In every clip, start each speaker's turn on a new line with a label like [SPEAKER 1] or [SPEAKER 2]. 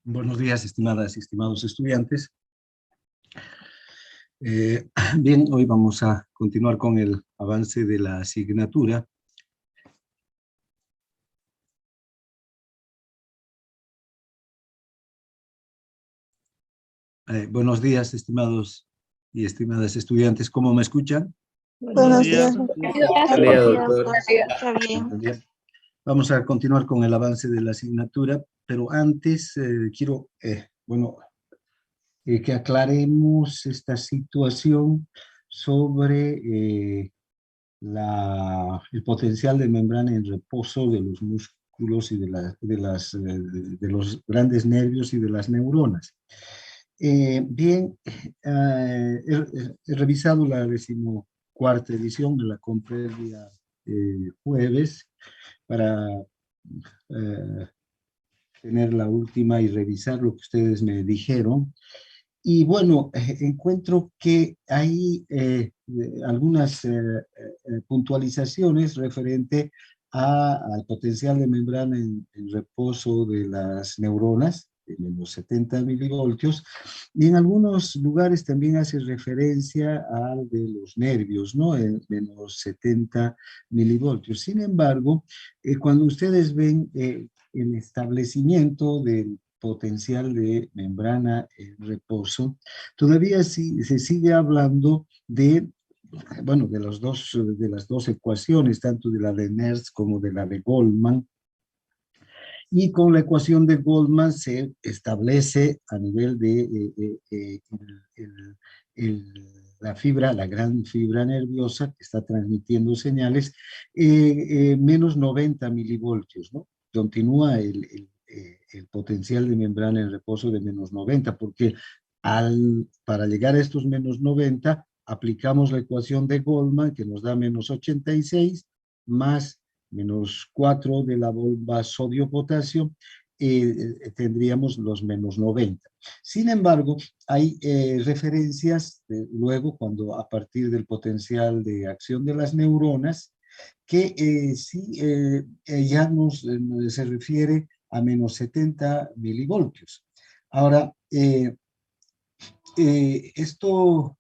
[SPEAKER 1] Buenos días, estimadas y estimados estudiantes. Bien, hoy vamos a continuar con el avance de la asignatura. Buenos días, estimados y estimadas estudiantes. ¿Cómo me escuchan?
[SPEAKER 2] Buenos días.
[SPEAKER 3] Está bien.
[SPEAKER 1] Bien. Vamos a continuar con el avance de la asignatura, pero antes quiero, que aclaremos esta situación sobre el potencial de membrana en reposo de los músculos y de los grandes nervios y de las neuronas. He revisado la 14ª edición de la compré el día jueves para tener la última y revisar lo que ustedes me dijeron. Y bueno, encuentro que hay algunas puntualizaciones referente al potencial de membrana en reposo de las neuronas, de menos 70 milivoltios, y en algunos lugares también hace referencia al de los nervios, ¿no? En menos 70 milivoltios. Sin embargo, cuando ustedes ven el establecimiento del potencial de membrana en reposo, todavía sí, se sigue hablando de, bueno, de las dos ecuaciones, tanto de la de Nernst como de la de Goldman, y con la ecuación de Goldman se establece a nivel de la fibra, la gran fibra nerviosa que está transmitiendo señales, menos 90 milivoltios, ¿no? Continúa el potencial de membrana en reposo de menos 90, porque para llegar a estos menos 90, aplicamos la ecuación de Goldman, que nos da menos 86, más menos 4 de la bomba sodio-potasio, tendríamos los menos 90. Sin embargo, hay referencias luego, cuando a partir del potencial de acción de las neuronas, que sí ya se refiere a menos 70 milivoltios. Ahora, esto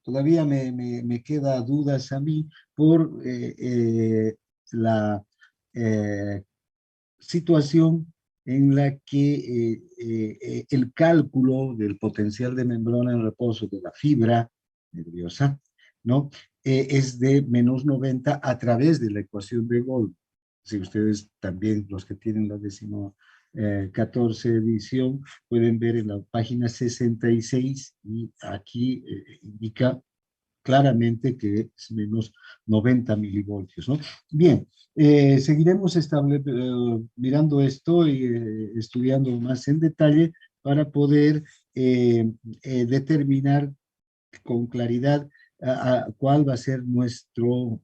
[SPEAKER 1] todavía me queda dudas a mí por la situación en la que el cálculo del potencial de membrana en reposo de la fibra nerviosa, ¿no? Es de menos 90 a través de la ecuación de Goldman. Si ustedes también, los que tienen la 14 edición, pueden ver en la página 66 y aquí indica claramente que es menos 90 milivoltios, ¿no? Bien, seguiremos mirando esto y estudiando más en detalle para poder determinar con claridad cuál va a ser nuestro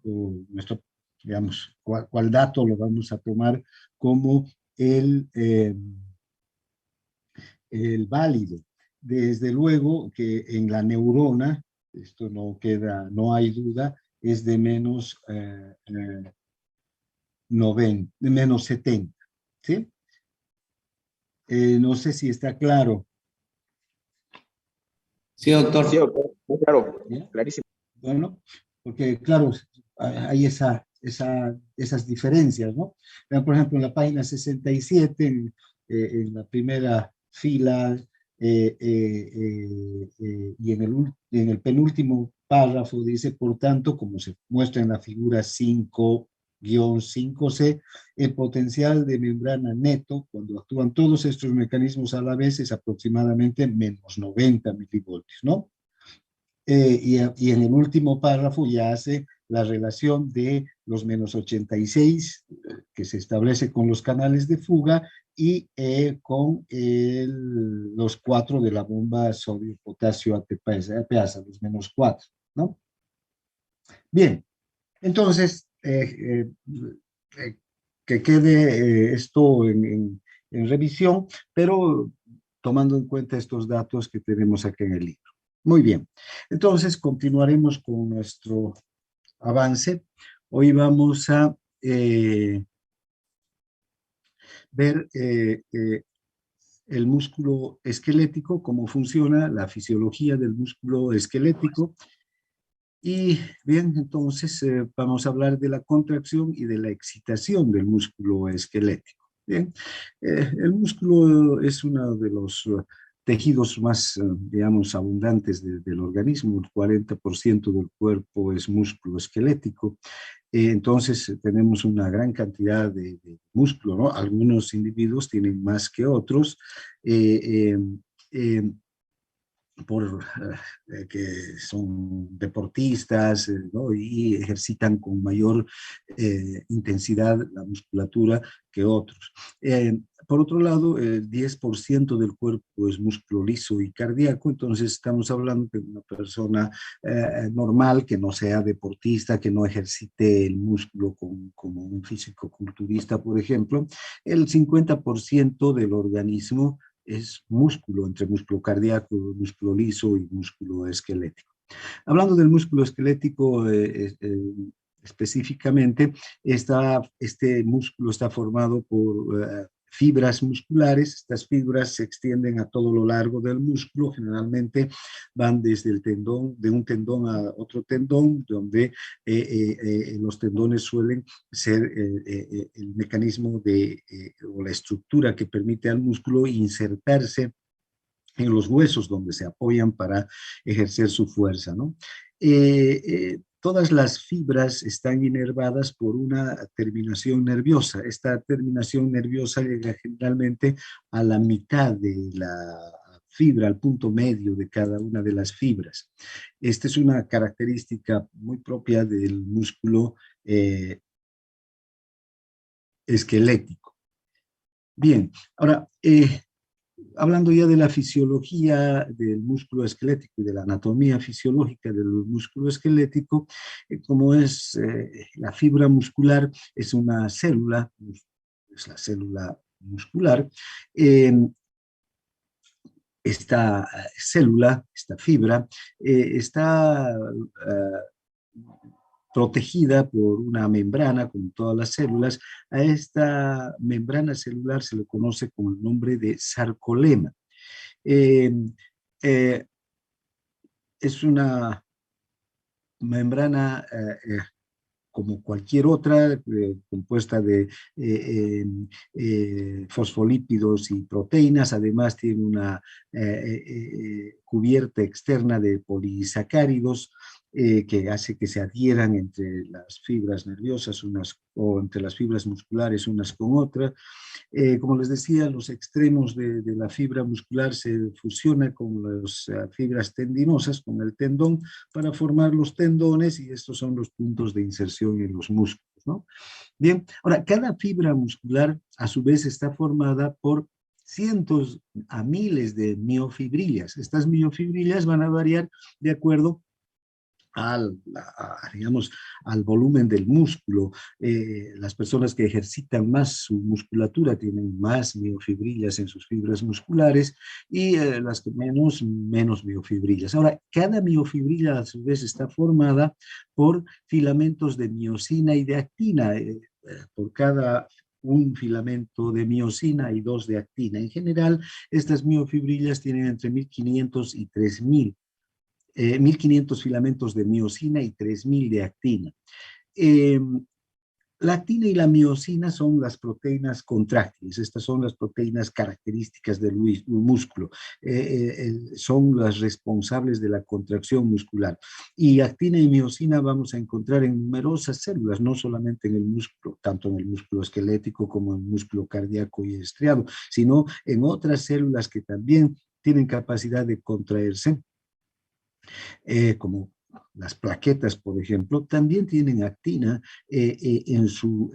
[SPEAKER 1] digamos, cuál dato lo vamos a tomar como el válido. Desde luego que en la neurona, esto no hay duda, es de menos 90, de menos 70, ¿sí? No sé si está claro.
[SPEAKER 2] Sí, doctor.
[SPEAKER 4] Sí, doctor, muy claro,
[SPEAKER 1] ¿Ya?
[SPEAKER 4] clarísimo.
[SPEAKER 1] Bueno, porque claro, hay esas diferencias, ¿no? Vean, por ejemplo, en la página 67, en la primera fila, y en el penúltimo párrafo dice, por tanto, como se muestra en la figura 5-5C, el potencial de membrana neto, cuando actúan todos estos mecanismos a la vez, es aproximadamente menos 90 milivoltios, ¿no? Y en el último párrafo ya hace la relación de los menos 86 que se establece con los canales de fuga y con los 4 de la bomba sodio-potasio ATPasa, los menos 4, ¿no? Bien, entonces, que quede esto en revisión, pero tomando en cuenta estos datos que tenemos aquí en el libro. Muy bien, entonces continuaremos con nuestro avance. Hoy vamos a ver el músculo esquelético, cómo funciona, la fisiología del músculo esquelético. Y bien, entonces vamos a hablar de la contracción y de la excitación del músculo esquelético. Bien, el músculo es uno de los tejidos más, digamos, abundantes del organismo. El 40% del cuerpo es músculo esquelético. Entonces tenemos una gran cantidad de músculo, ¿no? Algunos individuos tienen más que otros. Eh, eh, eh, por que son deportistas, ¿no? Y ejercitan con mayor intensidad la musculatura que otros. Por otro lado, el 10% del cuerpo es músculo liso y cardíaco, entonces estamos hablando de una persona normal, que no sea deportista, que no ejercite el músculo como un físico-culturista, por ejemplo. El 50% del organismo es músculo, entre músculo cardíaco, músculo liso y músculo esquelético. Hablando del músculo esquelético específicamente, este músculo está formado por fibras musculares. Estas fibras se extienden a todo lo largo del músculo, generalmente van desde el tendón, de un tendón a otro tendón, donde los tendones suelen ser el mecanismo o la estructura que permite al músculo insertarse en los huesos donde se apoyan para ejercer su fuerza, ¿no? Todas las fibras están inervadas por una terminación nerviosa. Esta terminación nerviosa llega generalmente a la mitad de la fibra, al punto medio de cada una de las fibras. Esta es una característica muy propia del músculo esquelético. Bien, ahora, hablando ya de la fisiología del músculo esquelético y de la anatomía fisiológica del músculo esquelético, como es la fibra muscular, es una célula, es la célula muscular. Esta célula, esta fibra, está protegida por una membrana, como todas las células. A esta membrana celular se le conoce con el nombre de sarcolema. Eh, eh, es una membrana como cualquier otra, compuesta de fosfolípidos y proteínas. Además tiene una cubierta externa de polisacáridos que hace que se adhieran entre las fibras nerviosas o entre las fibras musculares unas con otras. Como les decía, los extremos de la fibra muscular se fusionan con las fibras tendinosas, con el tendón, para formar los tendones, y estos son los puntos de inserción en los músculos, ¿no? Bien, ahora, cada fibra muscular a su vez está formada por cientos a miles de miofibrillas. Estas miofibrillas van a variar de acuerdo digamos, al volumen del músculo. Las personas que ejercitan más su musculatura tienen más miofibrillas en sus fibras musculares, y las que menos miofibrillas. Ahora, cada miofibrilla a su vez está formada por filamentos de miosina y de actina. Por cada un filamento de miosina y dos de actina. En general, estas miofibrillas tienen entre 1500 y 3000. 1500 filamentos de miosina y 3000 de actina. La actina y la miosina son las proteínas contráctiles. Estas son las proteínas características del músculo. Son las responsables de la contracción muscular. Y actina y miosina vamos a encontrar en numerosas células, no solamente en el músculo, tanto en el músculo esquelético como en el músculo cardíaco y estriado, sino en otras células que también tienen capacidad de contraerse, como las plaquetas, por ejemplo, también tienen actina en su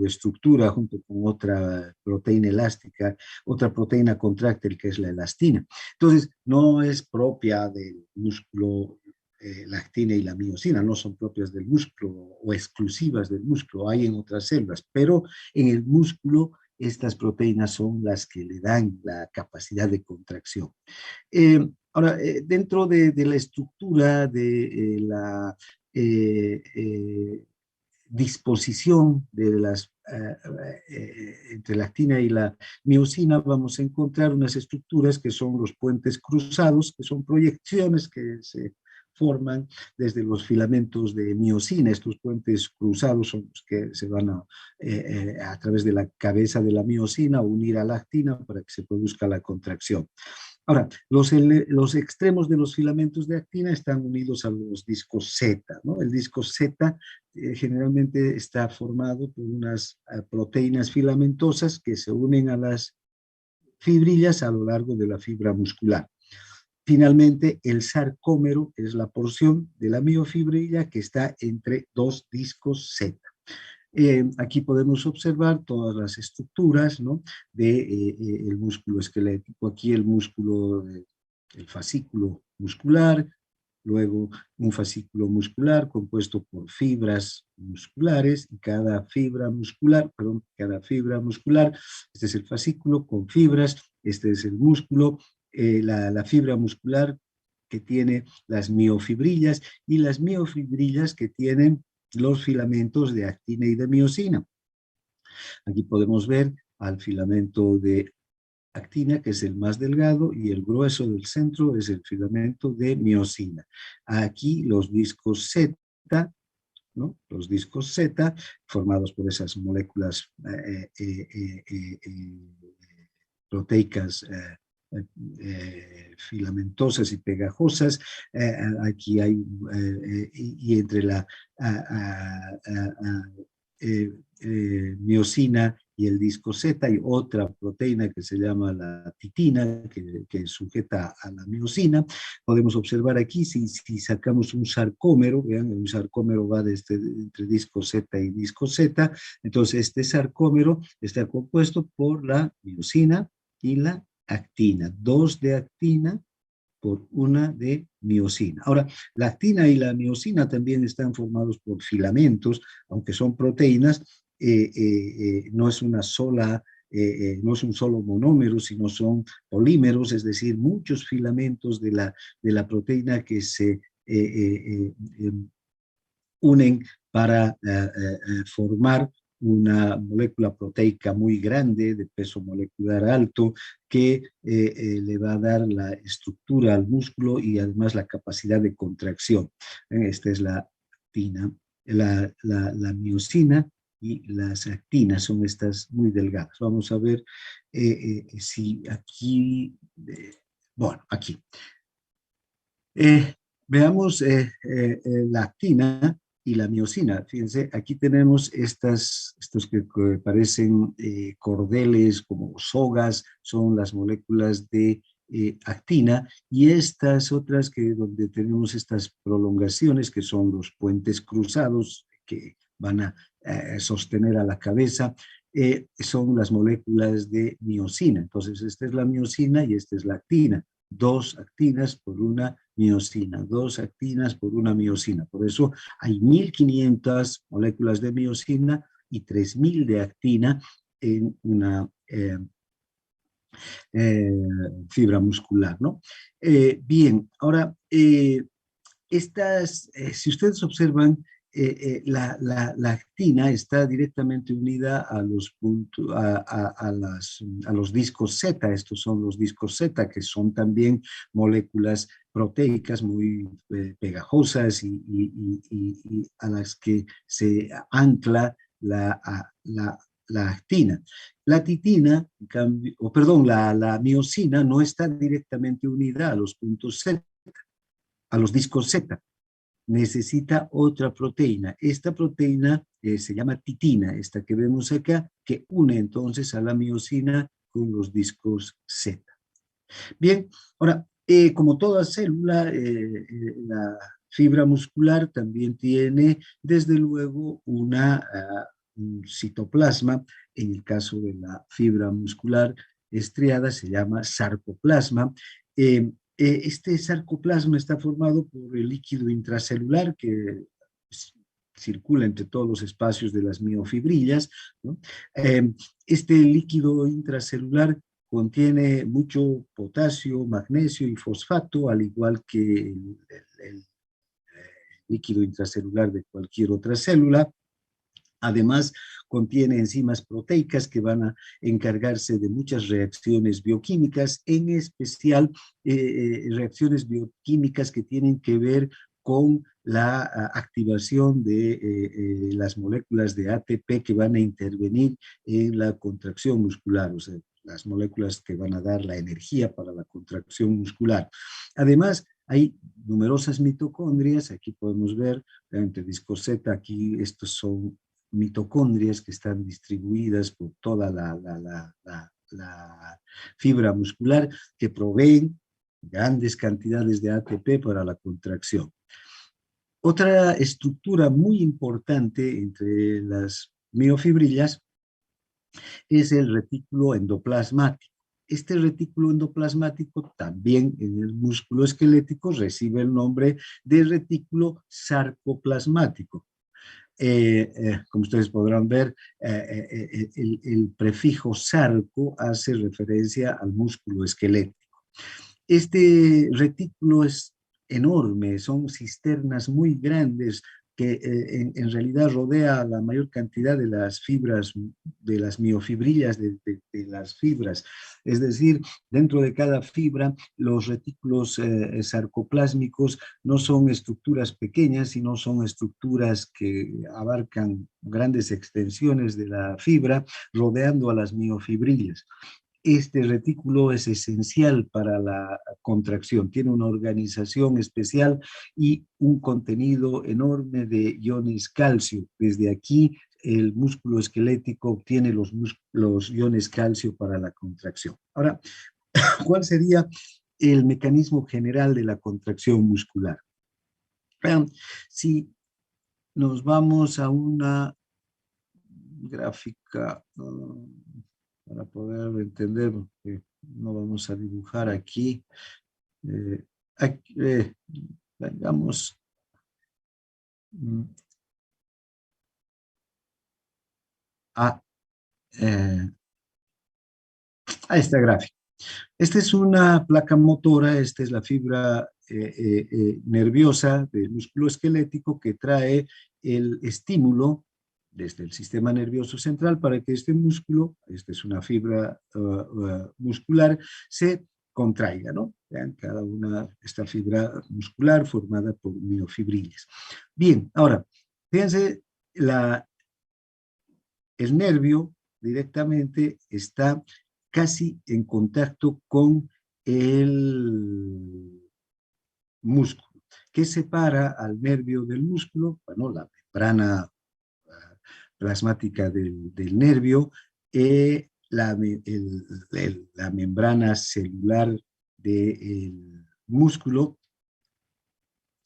[SPEAKER 1] estructura, junto con otra proteína elástica, otra proteína contráctil, que es la elastina. Entonces, no es propia del músculo. La actina y la miosina no son propias del músculo o exclusivas del músculo, hay en otras células, pero en el músculo estas proteínas son las que le dan la capacidad de contracción. Ahora, dentro de la estructura de la disposición de las entre la actina y la miosina vamos a encontrar unas estructuras que son los puentes cruzados, que son proyecciones que se forman desde los filamentos de miosina. Estos puentes cruzados son los que se van a través de la cabeza de la miosina unir a la actina para que se produzca la contracción. Ahora, los extremos de los filamentos de actina están unidos a los discos Z, ¿no? El disco Z generalmente está formado por unas proteínas filamentosas que se unen a las fibrillas a lo largo de la fibra muscular. Finalmente, el sarcómero es la porción de la miofibrilla que está entre dos discos Z. Aquí podemos observar todas las estructuras, ¿no? El músculo esquelético. Aquí el músculo, el fascículo muscular, luego un fascículo muscular compuesto por fibras musculares, y cada fibra muscular, este es el fascículo con fibras, este es el músculo, la fibra muscular que tiene las miofibrillas, y las miofibrillas que tienen los filamentos de actina y de miosina. Aquí podemos ver al filamento de actina, que es el más delgado, y el grueso del centro es el filamento de miosina. Aquí los discos Z, ¿no? Los discos Z, formados por esas moléculas proteicas filamentosas y pegajosas. Aquí hay, y entre la miosina y el disco Z hay otra proteína que se llama la titina, que sujeta a la miosina. Podemos observar aquí, si sacamos un sarcómero, vean, un sarcómero va entre disco Z y disco Z, entonces este sarcómero está compuesto por la miosina y la actina, dos de actina por una de miosina. Ahora, la actina y la miosina también están formados por filamentos, aunque son proteínas, no es una sola, no es un solo monómero, sino son polímeros, es decir, muchos filamentos de la proteína que se unen para formar una molécula proteica muy grande, de peso molecular alto, que le va a dar la estructura al músculo y además la capacidad de contracción. Esta es la actina, la miosina, y las actinas son estas muy delgadas. Vamos a ver si aquí, bueno, aquí. Veamos la actina y la miosina. Fíjense, aquí tenemos estos que parecen cordeles, como sogas, son las moléculas de actina, y estas otras que donde tenemos estas prolongaciones, que son los puentes cruzados, que van a sostener a la cabeza, son las moléculas de miosina. Entonces, esta es la miosina y esta es la actina. Dos actinas por una miosina, dos actinas por una miosina. Por eso hay 1500 moléculas de miosina y 3000 de actina en una fibra muscular, ¿no? Bien, ahora, si ustedes observan, la actina está directamente unida a los, a los discos Z. Estos son los discos Z, que son también moléculas proteicas muy pegajosas, y a las que se ancla la actina. La titina, en cambio, perdón, la miosina no está directamente unida a los puntos Z, a los discos Z. Necesita otra proteína. Esta proteína se llama titina, esta que vemos acá, que une entonces a la miosina con los discos Z. Bien, ahora, como toda célula, la fibra muscular también tiene, desde luego, un citoplasma. En el caso de la fibra muscular estriada se llama sarcoplasma. Este sarcoplasma está formado por el líquido intracelular que circula entre todos los espacios de las miofibrillas, ¿no? Este líquido intracelular contiene mucho potasio, magnesio y fosfato, al igual que el líquido intracelular de cualquier otra célula. Además, contiene enzimas proteicas que van a encargarse de muchas reacciones bioquímicas, en especial reacciones bioquímicas que tienen que ver con la activación de las moléculas de ATP que van a intervenir en la contracción muscular, o sea, las moléculas que van a dar la energía para la contracción muscular. Además, hay numerosas mitocondrias, aquí podemos ver, entre disco Z, aquí estos son mitocondrias que están distribuidas por toda la fibra muscular, que proveen grandes cantidades de ATP para la contracción. Otra estructura muy importante entre las miofibrillas es el retículo endoplasmático. Este retículo endoplasmático también en el músculo esquelético recibe el nombre de retículo sarcoplasmático. Como ustedes podrán ver, el prefijo sarco hace referencia al músculo esquelético. Este retículo es enorme, son cisternas muy grandes que en realidad rodea la mayor cantidad de las fibras, de las miofibrillas, de las fibras. Es decir, dentro de cada fibra, los retículos sarcoplásmicos no son estructuras pequeñas, sino son estructuras que abarcan grandes extensiones de la fibra, rodeando a las miofibrillas. Este retículo es esencial para la contracción, tiene una organización especial y un contenido enorme de iones calcio. Desde aquí el músculo esquelético obtiene los iones calcio para la contracción. Ahora, ¿cuál sería el mecanismo general de la contracción muscular? Vean, si nos vamos a una gráfica para poder entender, porque no vamos a dibujar aquí. Vengamos a esta gráfica. Esta es una placa motora, esta es la fibra nerviosa del músculo esquelético que trae el estímulo desde el sistema nervioso central para que este músculo, esta es una fibra muscular, se contraiga, ¿no? Vean, cada una, esta fibra muscular formada por miofibrillas. Bien, ahora, fíjense, el nervio directamente está casi en contacto con el músculo. ¿Qué separa al nervio del músculo? Bueno, la membrana plasmática del nervio, la membrana celular del músculo,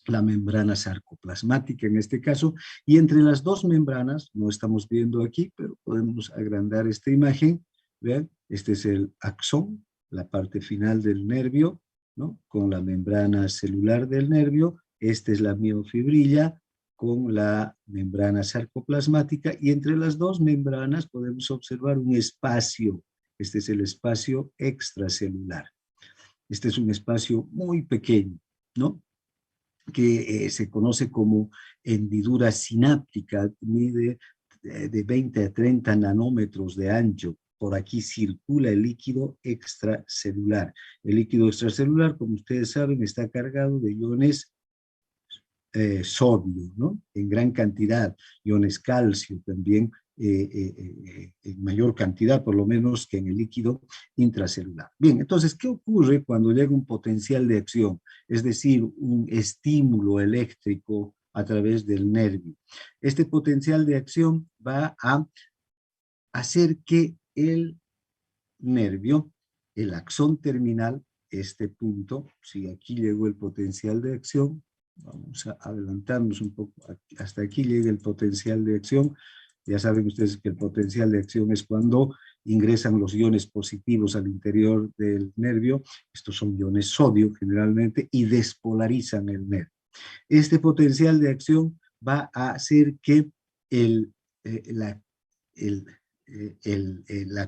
[SPEAKER 1] la membrana sarcoplasmática en este caso, y entre las dos membranas, no estamos viendo aquí, pero podemos agrandar esta imagen, vean, este es el axón, la parte final del nervio, ¿no? Con la membrana celular del nervio, esta es la miofibrilla, con la membrana sarcoplasmática, y entre las dos membranas podemos observar un espacio, este es el espacio extracelular. Este es un espacio muy pequeño, ¿no? Que se conoce como hendidura sináptica, mide de 20 a 30 nanómetros de ancho. Por aquí circula el líquido extracelular. El líquido extracelular, como ustedes saben, está cargado de iones sodio, ¿no? En gran cantidad, iones calcio también, en mayor cantidad, por lo menos, que en el líquido intracelular. Bien, entonces, ¿qué ocurre cuando llega un potencial de acción? Es decir, un estímulo eléctrico a través del nervio. Este potencial de acción va a hacer que el nervio, el axón terminal, este punto, si aquí llegó el potencial de acción, vamos a adelantarnos un poco, hasta aquí llega el potencial de acción. Ya saben ustedes que el potencial de acción es cuando ingresan los iones positivos al interior del nervio, estos son iones sodio generalmente, y despolarizan el nervio. Este potencial de acción va a hacer que la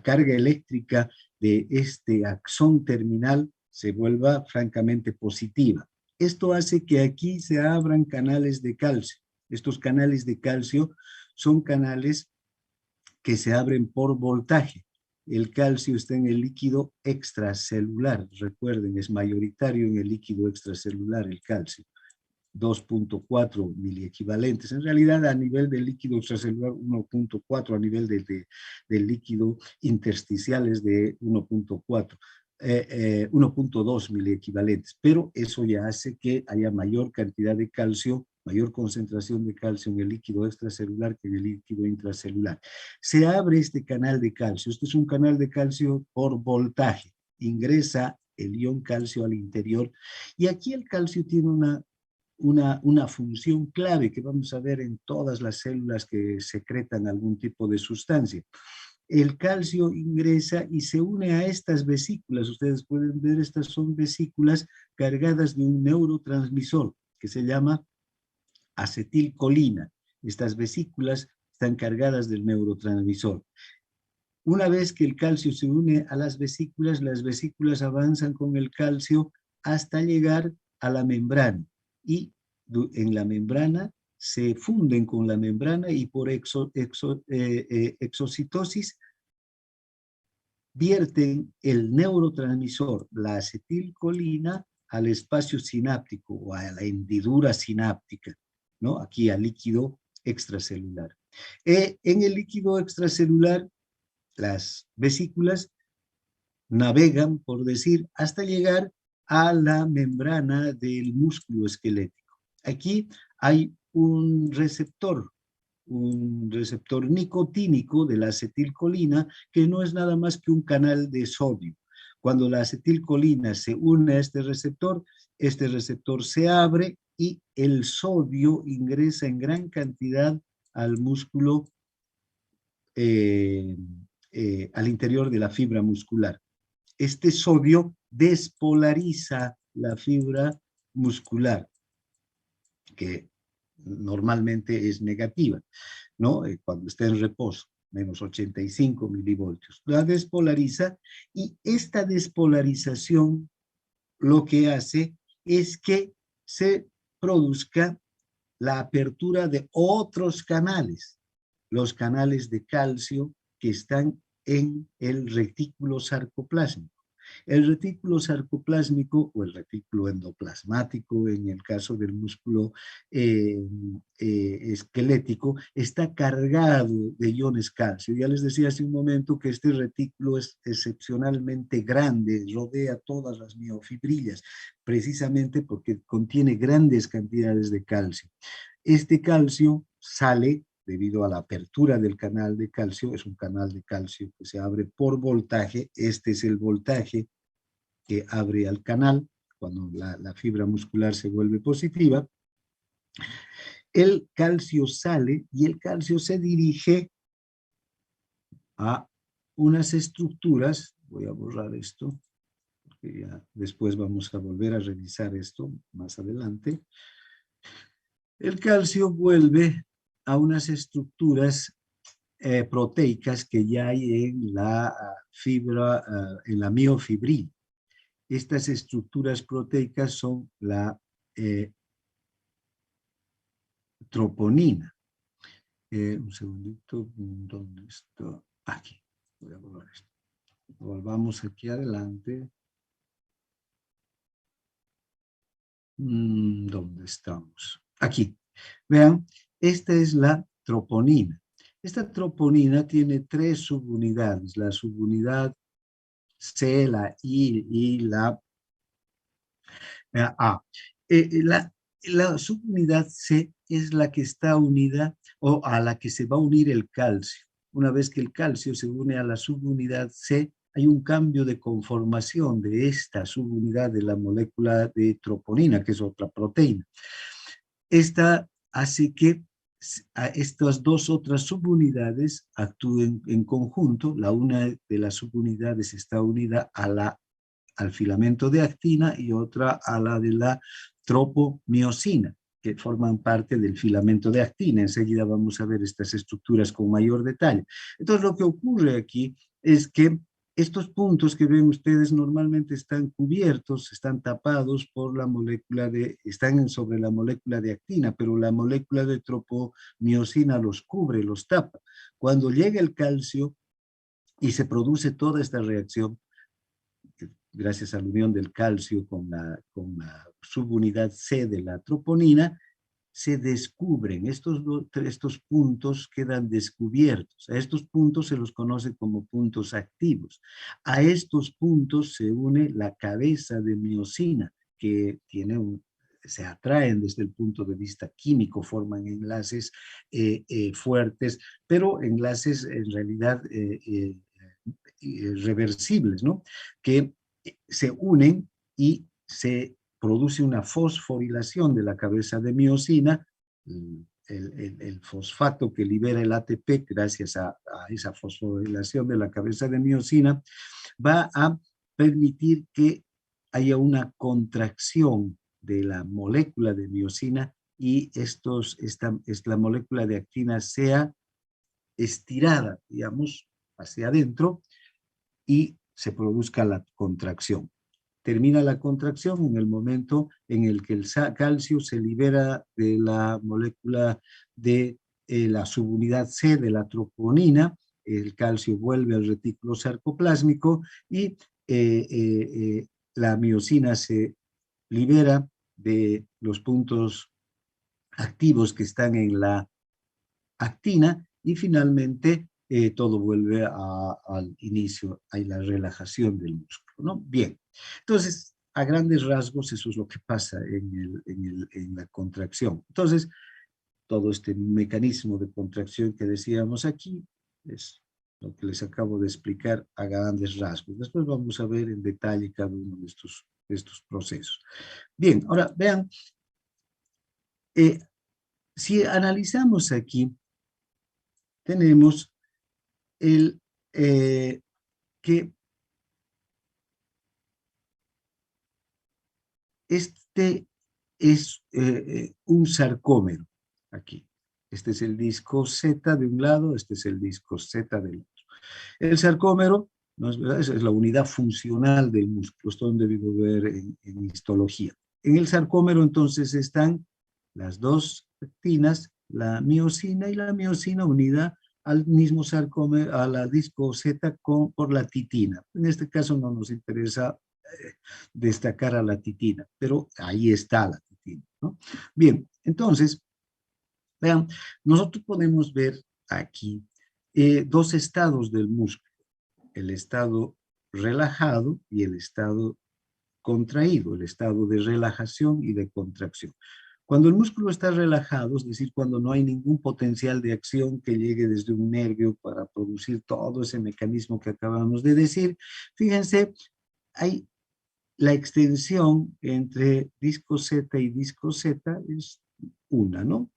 [SPEAKER 1] carga eléctrica de este axón terminal se vuelva francamente positiva. Esto hace que aquí se abran canales de calcio. Estos canales de calcio son canales que se abren por voltaje. El calcio está en el líquido extracelular, recuerden, es mayoritario en el líquido extracelular el calcio. 2.4 miliequivalentes. En realidad, a nivel del líquido extracelular, 1.4, a nivel del líquido intersticial es de 1.4. 1.2 miliequivalentes, pero eso ya hace que haya mayor cantidad de calcio, mayor concentración de calcio en el líquido extracelular que en el líquido intracelular. Se abre este canal de calcio. Este es un canal de calcio por voltaje. Ingresa el ion calcio al interior y aquí el calcio tiene una función clave que vamos a ver en todas las células que secretan algún tipo de sustancia. El calcio ingresa y se une a estas vesículas. Ustedes pueden ver, estas son vesículas cargadas de un neurotransmisor que se llama acetilcolina. Estas vesículas están cargadas del neurotransmisor. Una vez que el calcio se une a las vesículas avanzan con el calcio hasta llegar a la membrana. Y en la membrana se funden con la membrana y por exocitosis vierten el neurotransmisor, la acetilcolina, al espacio sináptico o a la hendidura sináptica, ¿no? Aquí al líquido extracelular. En el líquido extracelular, las vesículas navegan, por decir, hasta llegar a la membrana del músculo esquelético. Aquí hay un receptor nicotínico de la acetilcolina, que no es nada más que un canal de sodio. Cuando la acetilcolina se une a este receptor se abre y el sodio ingresa en gran cantidad al músculo, al interior de la fibra muscular. Este sodio despolariza la fibra muscular, que normalmente es negativa, ¿no? Cuando está en reposo, menos 85 milivoltios. La despolariza y esta despolarización lo que hace es que se produzca la apertura de otros canales, los canales de calcio que están en el retículo sarcoplásmico. El retículo sarcoplásmico o el retículo endoplasmático, en el caso del músculo esquelético, está cargado de iones calcio. Ya les decía hace un momento que este retículo es excepcionalmente grande, rodea todas las miofibrillas, precisamente porque contiene grandes cantidades de calcio. Este calcio sale debido a la apertura del canal de calcio. Es un canal de calcio que se abre por voltaje. Este es el voltaje que abre al canal cuando la fibra muscular se vuelve positiva. El calcio sale y el calcio se dirige a unas estructuras. Voy a borrar esto, porque ya después vamos a volver a revisar esto más adelante. El calcio vuelve a unas estructuras proteicas que ya hay en la fibra, en la miofibril. Estas estructuras proteicas son la troponina. Un segundito, ¿dónde está? Aquí. Voy a borrar esto. Volvamos aquí adelante. ¿Dónde estamos? Aquí. Vean, esta es la troponina. Esta troponina tiene 3 subunidades. La subunidad C, la I y la A. La subunidad C es la que está unida o a la que se va a unir el calcio. Una vez que el calcio se une a la subunidad C, hay un cambio de conformación de esta subunidad de la molécula de troponina, que es otra proteína. Esta hace que a estas dos otras subunidades actúen en conjunto. La una de las subunidades está unida al filamento de actina y otra a la de la tropomiosina, que forman parte del filamento de actina. Enseguida vamos a ver estas estructuras con mayor detalle. Entonces, lo que ocurre aquí es que estos puntos que ven ustedes normalmente están cubiertos, están tapados por la molécula están sobre la molécula de actina, pero la molécula de tropomiosina los cubre, los tapa. Cuando llega el calcio y se produce toda esta reacción, gracias a la unión del calcio con la subunidad C de la troponina, se descubren, estos puntos quedan descubiertos. A estos puntos se los conoce como puntos activos. A estos puntos se une la cabeza de miosina, que se atraen desde el punto de vista químico, forman enlaces fuertes, pero enlaces en realidad reversibles, ¿no? Que se unen y se produce una fosforilación de la cabeza de miosina, el fosfato que libera el ATP gracias a esa fosforilación de la cabeza de miosina, va a permitir que haya una contracción de la molécula de miosina y la molécula de actina sea estirada, digamos, hacia adentro y se produzca la contracción. Termina la contracción en el momento en el que el calcio se libera de la molécula de la subunidad C de la troponina, el calcio vuelve al retículo sarcoplásmico y la miosina se libera de los puntos activos que están en la actina y finalmente todo vuelve al inicio, a la relajación del músculo, ¿no? Bien, entonces, a grandes rasgos, eso es lo que pasa en la contracción. Entonces, todo este mecanismo de contracción que decíamos aquí es lo que les acabo de explicar a grandes rasgos. Después vamos a ver en detalle cada uno de estos procesos. Bien, ahora vean, si analizamos aquí, tenemos que este es un sarcómero aquí. Este es el disco Z de un lado, este es el disco Z del otro. El sarcómero, ¿no es verdad? Esa es la unidad funcional del músculo, esto donde debido ver en histología. En el sarcómero entonces están las dos actinas, la miosina y la miosina unida al mismo sarcómero, a la disco Z por la titina. En este caso no nos interesa destacar a la titina, pero ahí está la titina, ¿no? Bien, entonces, vean, nosotros podemos ver aquí dos estados del músculo, el estado relajado y el estado contraído, el estado de relajación y de contracción. Cuando el músculo está relajado, es decir, cuando no hay ningún potencial de acción que llegue desde un nervio para producir todo ese mecanismo que acabamos de decir, fíjense, hay la extensión entre disco Z y disco Z es una, ¿no?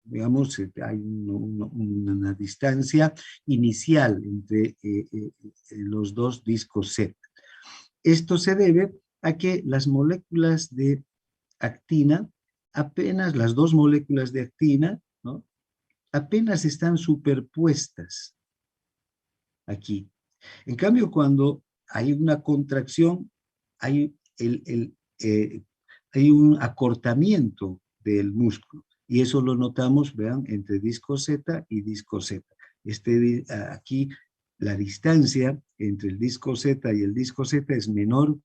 [SPEAKER 1] Digamos, hay una distancia inicial entre los dos discos Z. Esto se debe a que las moléculas de actina, apenas las dos moléculas de actina, ¿no? Apenas están superpuestas aquí. En cambio, cuando hay una contracción, hay, hay un acortamiento del músculo. Y eso lo notamos, vean, entre disco Z y disco Z. Aquí la distancia entre el disco Z y el disco Z es menor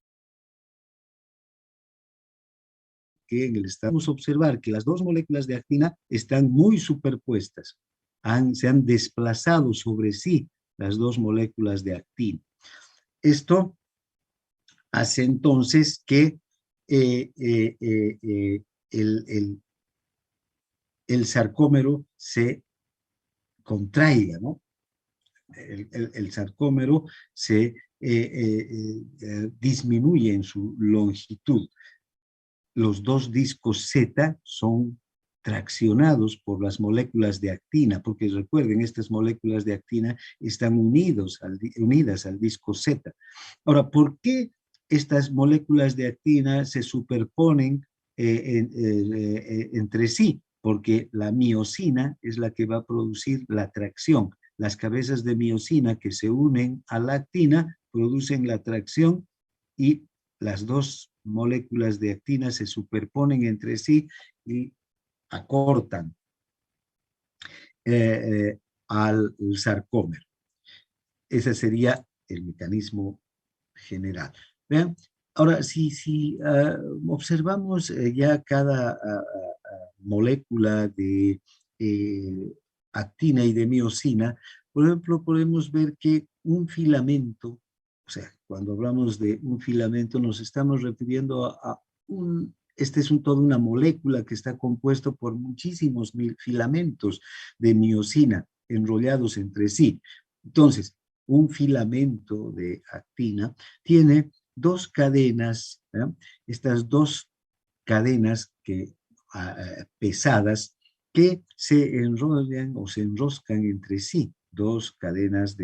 [SPEAKER 1] que en el estado. Vamos a observar que las dos moléculas de actina están muy superpuestas. Se han desplazado sobre sí las dos moléculas de actina. Esto hace entonces que el sarcómero se contraiga, ¿no? El sarcómero se disminuye en su longitud. Los dos discos Z son traccionados por las moléculas de actina, porque recuerden, estas moléculas de actina están unidas al disco Z. Ahora, ¿por qué estas moléculas de actina se superponen entre sí? Porque la miosina es la que va a producir la tracción. las cabezas de miosina que se unen a la actina producen la atracción y las dos moléculas de actina se superponen entre sí y acortan al sarcómero. Ese sería el mecanismo general. Vean, ahora, si observamos ya cada molécula de actina y de miosina, por ejemplo, podemos ver que un filamento, o sea, cuando hablamos de un filamento nos estamos refiriendo a toda una molécula que está compuesto por muchísimos filamentos de miosina enrollados entre sí. Entonces, un filamento de actina tiene dos cadenas, ¿eh? Estas dos cadenas pesadas que se enrollan o se enroscan entre sí, dos cadenas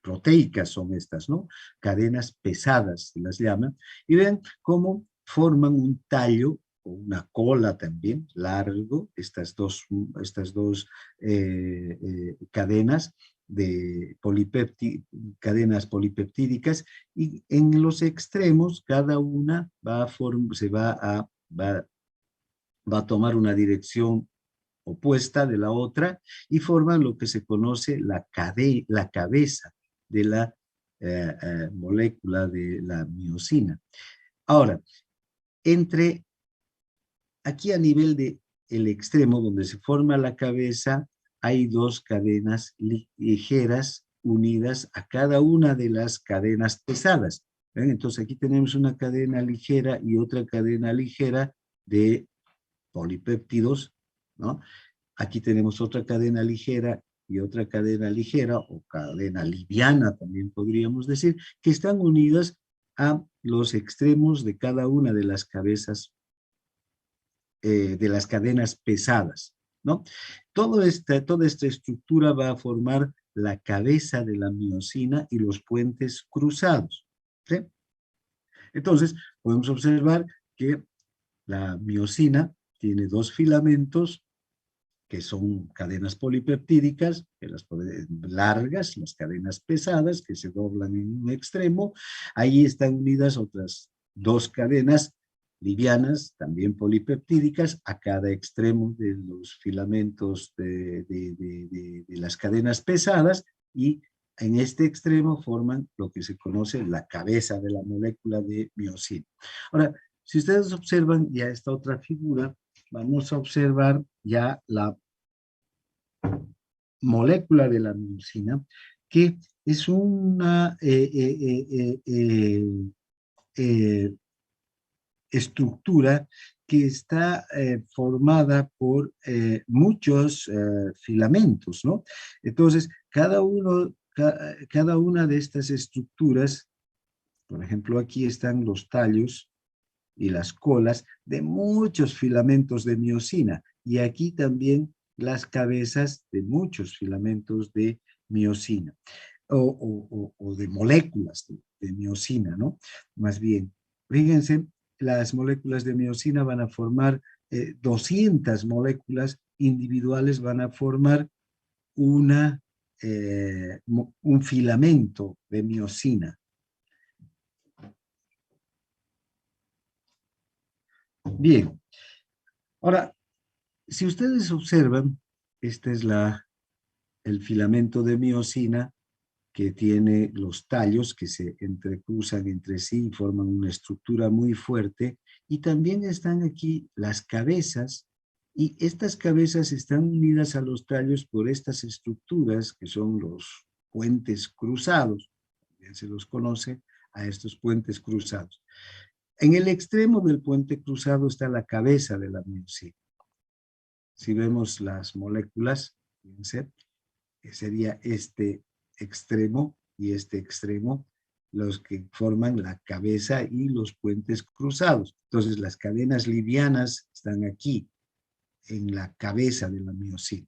[SPEAKER 1] proteicas son estas, ¿no? Cadenas pesadas se las llaman, y ven cómo forman un tallo o una cola también largo, estas dos cadenas de cadenas polipeptídicas, y en los extremos cada una va a tomar una dirección opuesta de la otra y forman lo que se conoce la cabeza de la molécula de la miosina. Ahora, aquí a nivel de el extremo donde se forma la cabeza, hay dos cadenas ligeras unidas a cada una de las cadenas pesadas. ¿Ven? Entonces aquí tenemos una cadena ligera y otra cadena ligera de polipéptidos, ¿no? Aquí tenemos otra cadena ligera y otra cadena ligera, o cadena liviana también podríamos decir, que están unidas a los extremos de cada una de las cabezas, de las cadenas pesadas, ¿no? Toda esta estructura va a formar la cabeza de la miosina y los puentes cruzados, ¿sí? Entonces, podemos observar que la miosina tiene dos filamentos que son cadenas polipeptídicas, largas, las cadenas pesadas, que se doblan en un extremo. Ahí están unidas otras dos cadenas livianas, también polipeptídicas, a cada extremo de los filamentos de las cadenas pesadas, y en este extremo forman lo que se conoce la cabeza de la molécula de miosina. Ahora, si ustedes observan ya esta otra figura, vamos a observar ya la molécula de la miosina, que es una estructura que está formada por muchos filamentos, ¿no? Entonces, cada una de estas estructuras, por ejemplo, aquí están los tallos y las colas de muchos filamentos de miosina, y aquí también las cabezas de muchos filamentos de miosina, o de moléculas de miosina, ¿no? Más bien, fíjense, las moléculas de miosina van a formar 200 moléculas individuales, van a formar un filamento de miosina. Bien, ahora, si ustedes observan, este es el filamento de miosina que tiene los tallos que se entrecruzan entre sí y forman una estructura muy fuerte, y también están aquí las cabezas, y estas cabezas están unidas a los tallos por estas estructuras que son los puentes cruzados, también se los conoce a estos puentes cruzados. En el extremo del puente cruzado está la cabeza de la miosina. Si vemos las moléculas, fíjense, sería este extremo y este extremo los que forman la cabeza y los puentes cruzados. Entonces, las cadenas livianas están aquí, en la cabeza de la miosina.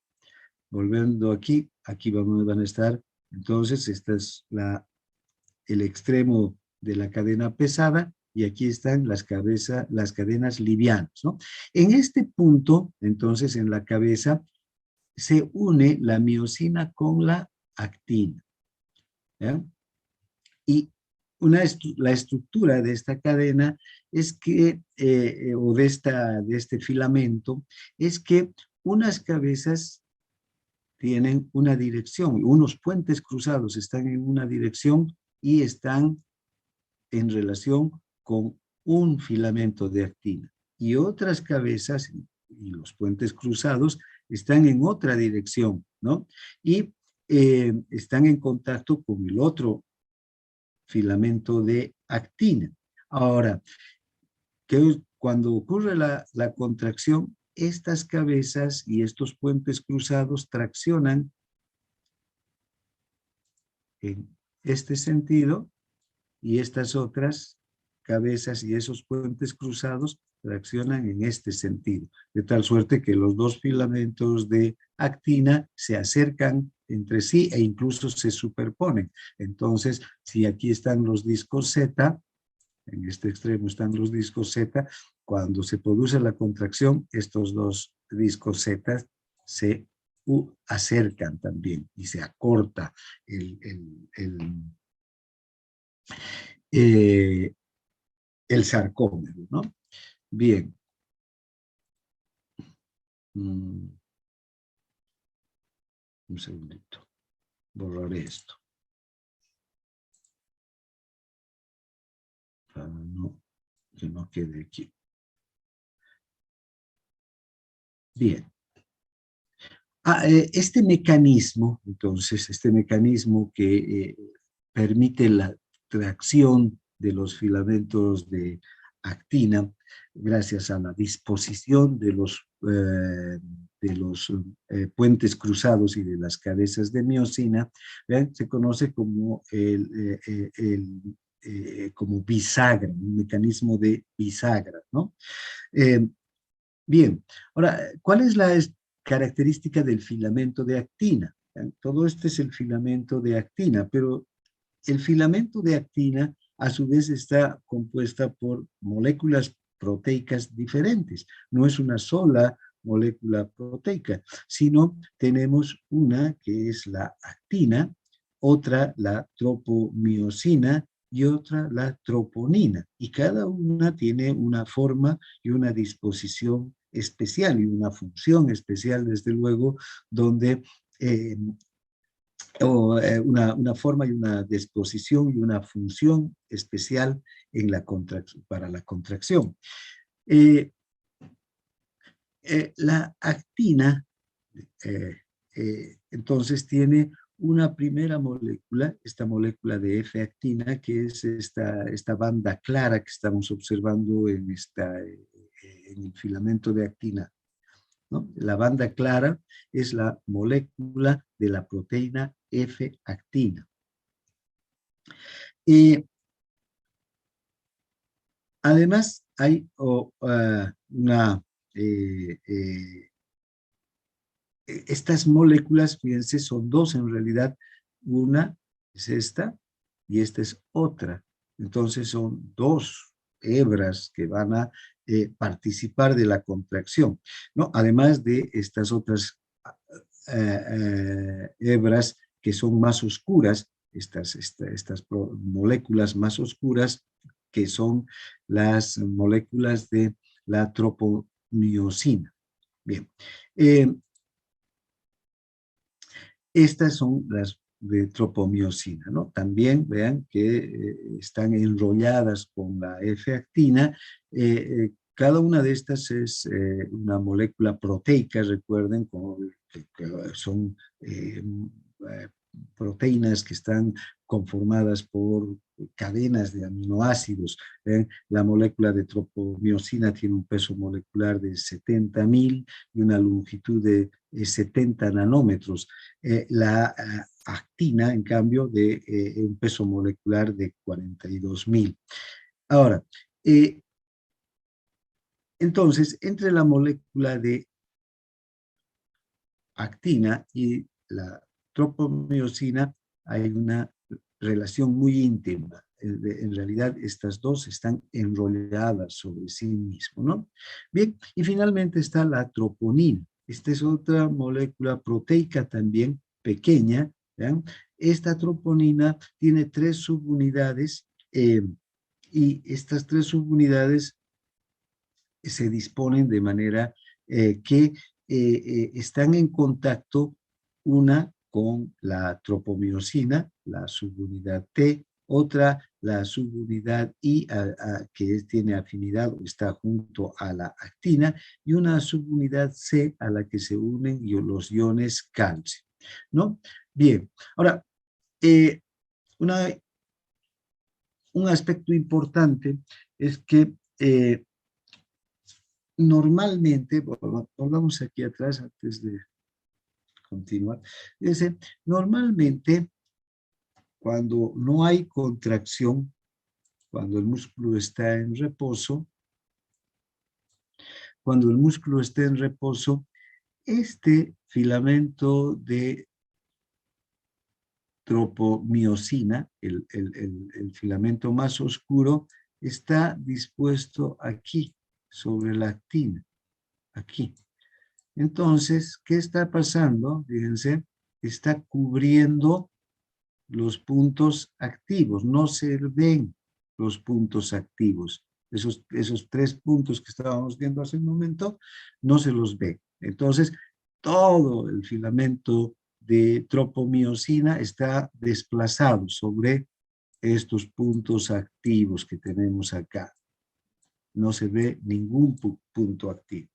[SPEAKER 1] Volviendo aquí van a estar, entonces, esta es el extremo de la cadena pesada, y aquí están las cadenas livianas, ¿no? En este punto, entonces, en la cabeza, se une la miosina con la actina, ¿ya? Y la estructura de esta cadena es que, o de este filamento, es que unas cabezas tienen una dirección, unos puentes cruzados están en una dirección y están en relación con un filamento de actina. Y otras cabezas y los puentes cruzados están en otra dirección, ¿no? Y están en contacto con el otro filamento de actina. Ahora, cuando ocurre la contracción, estas cabezas y estos puentes cruzados traccionan en este sentido y estas otras cabezas y esos puentes cruzados traccionan en este sentido, de tal suerte que los dos filamentos de actina se acercan entre sí e incluso se superponen. Entonces, si aquí están los discos Z, en este extremo están los discos Z, cuando se produce la contracción, estos dos discos Z se acercan también y se acorta eh, el sarcómero, ¿no? Bien. Un segundito. Borraré esto. Para no, que no quede aquí. Bien. Este mecanismo, entonces, este mecanismo que permite la tracción de los filamentos de actina, gracias a la disposición de los puentes cruzados y de las cabezas de miosina, ¿ven? Se conoce como como bisagra, un mecanismo de bisagra, ¿no? Bien, ahora, ¿cuál es la característica del filamento de actina? Todo este es el filamento de actina, pero el filamento de actina a su vez está compuesta por moléculas proteicas diferentes. No es una sola molécula proteica, sino tenemos una que es la actina, otra la tropomiosina y otra la troponina. Y cada una tiene una forma y una disposición especial y una función especial, desde luego, donde una forma y una disposición y una función especial en para la contracción. La actina, entonces, tiene una primera molécula, esta molécula de F-actina, que es esta banda clara que estamos observando en el filamento de actina, ¿no? La banda clara es la molécula de la proteína F-actina. Además, hay estas moléculas, fíjense, son dos en realidad. Una es esta y esta es otra. Entonces son dos hebras que van a participar de la contracción, ¿no? Además de estas otras hebras que son más oscuras, estas moléculas más oscuras, que son las moléculas de la tropomiosina. Bien. Estas son las de tropomiosina, ¿no? También vean que están enrolladas con la F-actina. Cada una de estas es una molécula proteica, recuerden, que son proteínas que están conformadas por cadenas de aminoácidos. La molécula de tropomiosina tiene un peso molecular de 70.000 y una longitud de 70 nanómetros. La actina, en cambio, de un peso molecular de 42.000. Ahora, entonces, entre la molécula de actina y la tropomiosina hay una relación muy íntima. En realidad, estas dos están enrolladas sobre sí mismo, ¿no? Bien, y finalmente está la troponina. Esta es otra molécula proteica también, pequeña. ¿Vean? Esta troponina tiene 3 subunidades y estas 3 subunidades se disponen de manera que están en contacto una con la tropomiosina, la subunidad T, otra la subunidad I, que tiene afinidad o está junto a la actina, y una subunidad C a la que se unen los iones calcio, ¿no? Bien, ahora, un aspecto importante es que normalmente, volvamos aquí atrás antes de continuar, dice, normalmente cuando no hay contracción, cuando el músculo está en reposo, este filamento de tropomiosina, el filamento más oscuro, está dispuesto aquí, sobre la actina, aquí. Entonces, ¿qué está pasando? Fíjense, está cubriendo los puntos activos, no se ven los puntos activos. Esos 3 puntos que estábamos viendo hace un momento, no se los ve. Entonces, todo el filamento de tropomiosina está desplazado sobre estos puntos activos que tenemos acá. No se ve ningún punto activo.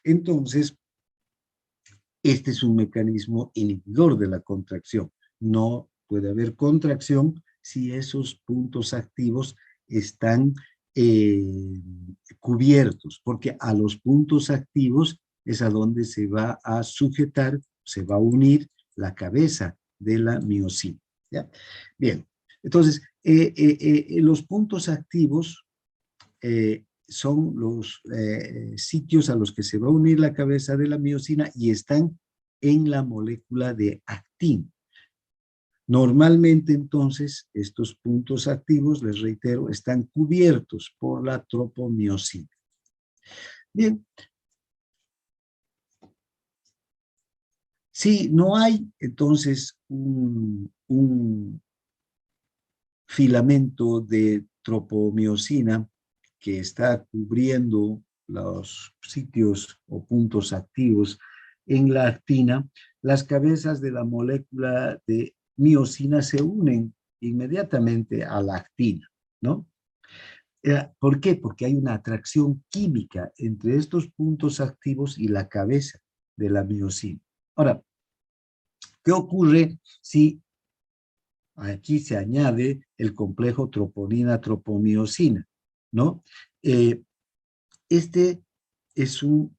[SPEAKER 1] Entonces, este es un mecanismo inhibidor de la contracción. No puede haber contracción si esos puntos activos están cubiertos, porque a los puntos activos es a donde se va a sujetar, se va a unir la cabeza de la miosina. ¿Ya? Bien, entonces, los puntos activos son los sitios a los que se va a unir la cabeza de la miosina y están en la molécula de actina. Normalmente, entonces, estos puntos activos, les reitero, están cubiertos por la tropomiosina. Bien. Si no hay, entonces, un filamento de tropomiosina que está cubriendo los sitios o puntos activos en la actina, las cabezas de la molécula de miosina se unen inmediatamente a la actina, ¿no? ¿Por qué? Porque hay una atracción química entre estos puntos activos y la cabeza de la miosina. Ahora, ¿qué ocurre si aquí se añade el complejo troponina-tropomiosina, ¿no? Este es un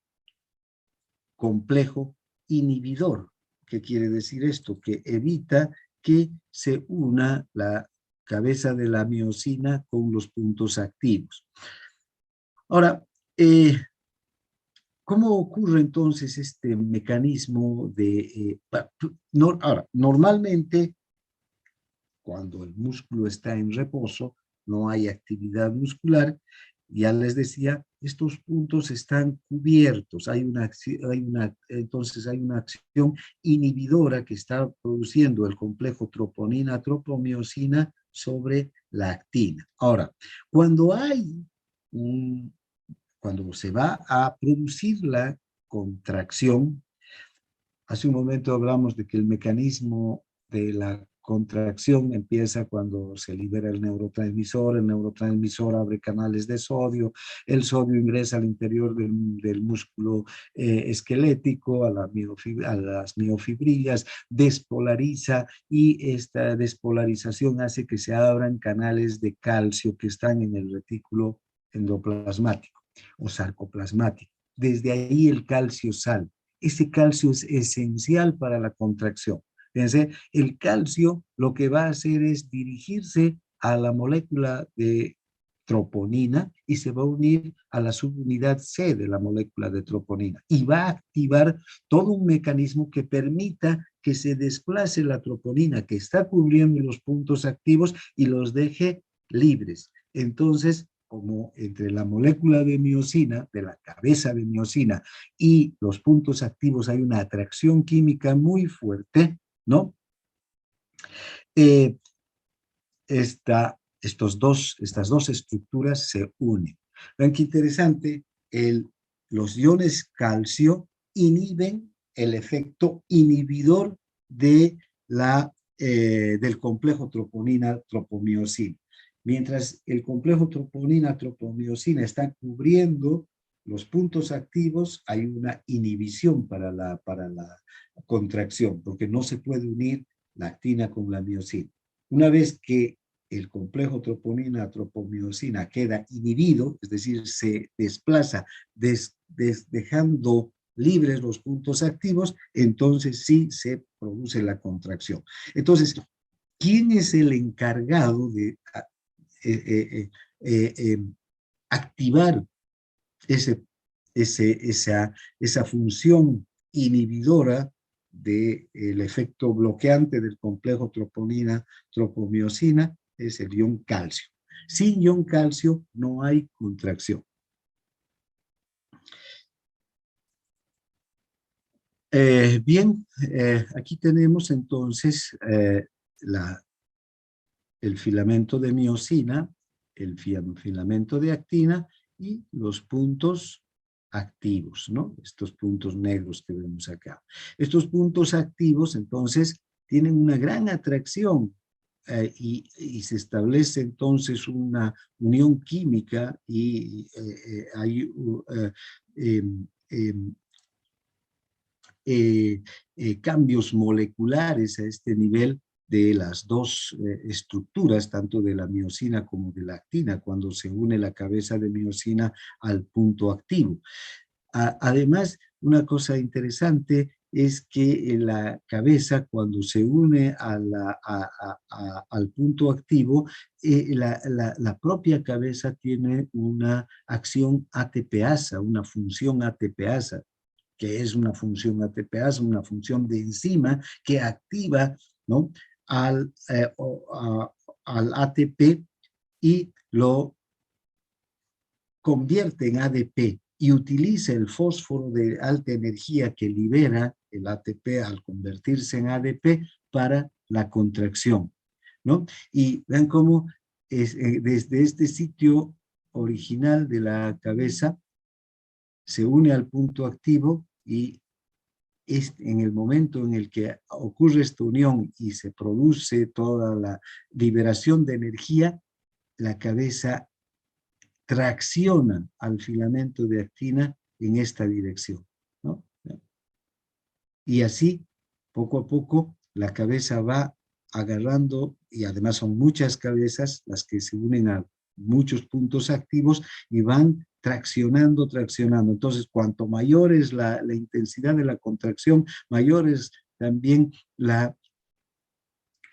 [SPEAKER 1] complejo inhibidor. ¿Qué quiere decir esto? Que evita que se una la cabeza de la miosina con los puntos activos. Ahora, ¿cómo ocurre entonces este mecanismo de... ahora, normalmente, cuando el músculo está en reposo, no hay actividad muscular, ya les decía, estos puntos están cubiertos, entonces hay una acción inhibidora que está produciendo el complejo troponina-tropomiosina sobre la actina. Ahora, cuando se va a producir la contracción, hace un momento hablamos de que el mecanismo de la contracción empieza cuando se libera el neurotransmisor abre canales de sodio, el sodio ingresa al interior del músculo esquelético, a las miofibrillas, despolariza y esta despolarización hace que se abran canales de calcio que están en el retículo endoplasmático o sarcoplasmático. Desde ahí el calcio sale. Ese calcio es esencial para la contracción. Fíjense, el calcio lo que va a hacer es dirigirse a la molécula de troponina y se va a unir a la subunidad C de la molécula de troponina y va a activar todo un mecanismo que permita que se desplace la troponina que está cubriendo los puntos activos y los deje libres. Entonces, como entre la molécula de miosina, de la cabeza de miosina, y los puntos activos hay una atracción química muy fuerte, ¿no? Estas dos estructuras se unen. Vean qué interesante, los iones calcio inhiben el efecto inhibidor del complejo troponina-tropomiosina. Mientras el complejo troponina-tropomiosina está cubriendo los puntos activos, hay una inhibición para la contracción, porque no se puede unir la actina con la miosina. Una vez que el complejo troponina-tropomiosina queda inhibido, es decir, se desplaza dejando libres los puntos activos, entonces sí se produce la contracción. Entonces, ¿quién es el encargado de activar esa función inhibidora del efecto bloqueante del complejo troponina-tropomiosina? Es el ion calcio. Sin ion calcio no hay contracción. Bien, aquí tenemos entonces el filamento de miosina, el filamento de actina y los puntos activos, ¿no? Estos puntos negros que vemos acá. Estos puntos activos, entonces, tienen una gran atracción y se establece entonces una unión química y hay cambios moleculares a este nivel de las dos estructuras, tanto de la miosina como de la actina, cuando se une la cabeza de miosina al punto activo. Además, una cosa interesante es que la cabeza, cuando se une al punto activo, la propia cabeza tiene una acción ATPasa, una función ATPasa, que es una función ATPasa, una función de enzima que activa, ¿no?, al ATP y lo convierte en ADP y utiliza el fósforo de alta energía que libera el ATP al convertirse en ADP para la contracción, ¿no? Y vean cómo desde este sitio original de la cabeza se une al punto activo y en el momento en el que ocurre esta unión y se produce toda la liberación de energía, la cabeza tracciona al filamento de actina en esta dirección, ¿no? Y así, poco a poco, la cabeza va agarrando, y además son muchas cabezas las que se unen a muchos puntos activos y van traccionando. Entonces, cuanto mayor es la intensidad de la contracción, mayor es también la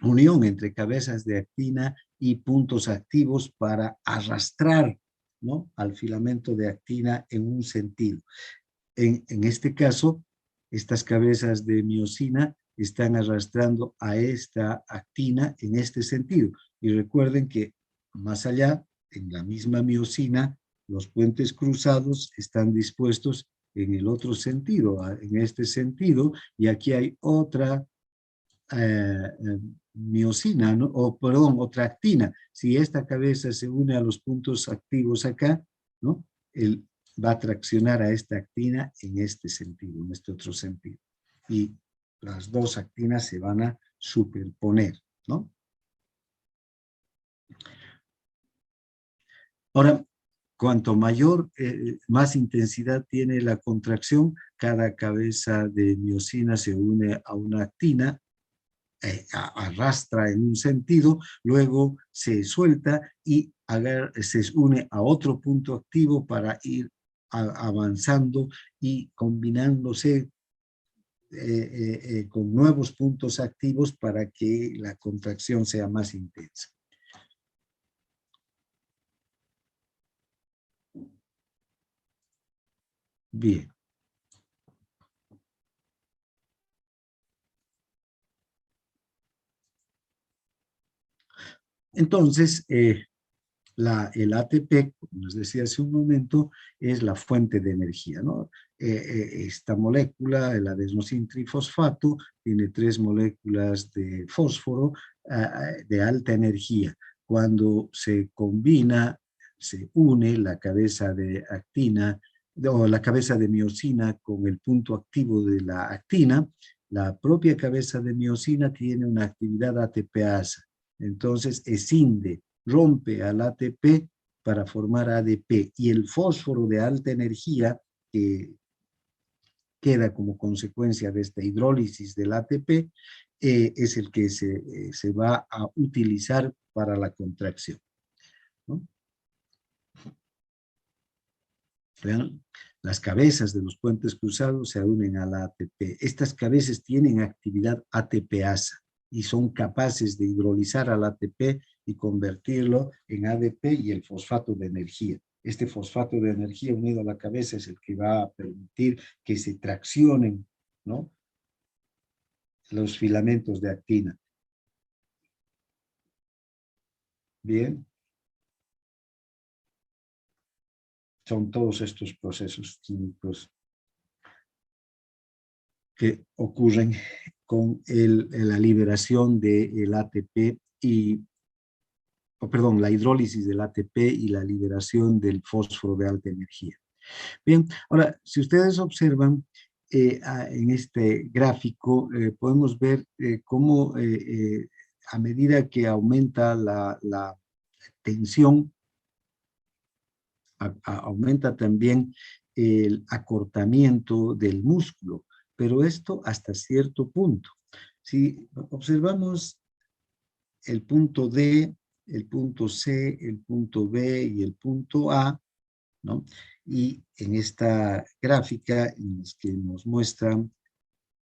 [SPEAKER 1] unión entre cabezas de actina y puntos activos para arrastrar, ¿no?, al filamento de actina en un sentido. En este caso, estas cabezas de miosina están arrastrando a esta actina en este sentido. Y recuerden que más allá, en la misma miosina, los puentes cruzados están dispuestos en el otro sentido, en este sentido, y aquí hay otra miosina, ¿no?, o perdón, otra actina. Si esta cabeza se une a los puntos activos acá, ¿no?, va a traccionar a esta actina en este sentido, en este otro sentido. Y las dos actinas se van a superponer, ¿no? Ahora, cuanto mayor, más intensidad tiene la contracción, cada cabeza de miosina se une a una actina, arrastra en un sentido, luego se suelta y se une a otro punto activo para ir avanzando y combinándose con nuevos puntos activos para que la contracción sea más intensa. Bien. Entonces, el ATP, como les decía hace un momento, es la fuente de energía, ¿no? Esta molécula, el adenosintrifosfato, tiene 3 moléculas de fósforo de alta energía. Cuando se combina, se une la cabeza de actina o la cabeza de miosina con el punto activo de la actina, la propia cabeza de miosina tiene una actividad ATPasa. Entonces escinde, rompe al ATP para formar ADP, y el fósforo de alta energía que queda como consecuencia de esta hidrólisis del ATP es el que se va a utilizar para la contracción, ¿no? Vean, las cabezas de los puentes cruzados se unen a la ATP. Estas cabezas tienen actividad ATPasa y son capaces de hidrolizar al ATP y convertirlo en ADP y el fosfato de energía. Este fosfato de energía unido a la cabeza es el que va a permitir que se traccionen, ¿no?, los filamentos de actina. Bien. Son todos estos procesos químicos que ocurren con la liberación del ATP la hidrólisis del ATP y la liberación del fósforo de alta energía. Bien, ahora, si ustedes observan en este gráfico, podemos ver cómo a medida que aumenta la tensión, aumenta también el acortamiento del músculo, pero esto hasta cierto punto. Si observamos el punto D, el punto C, el punto B y el punto A, ¿no?, y en esta gráfica en la que nos muestran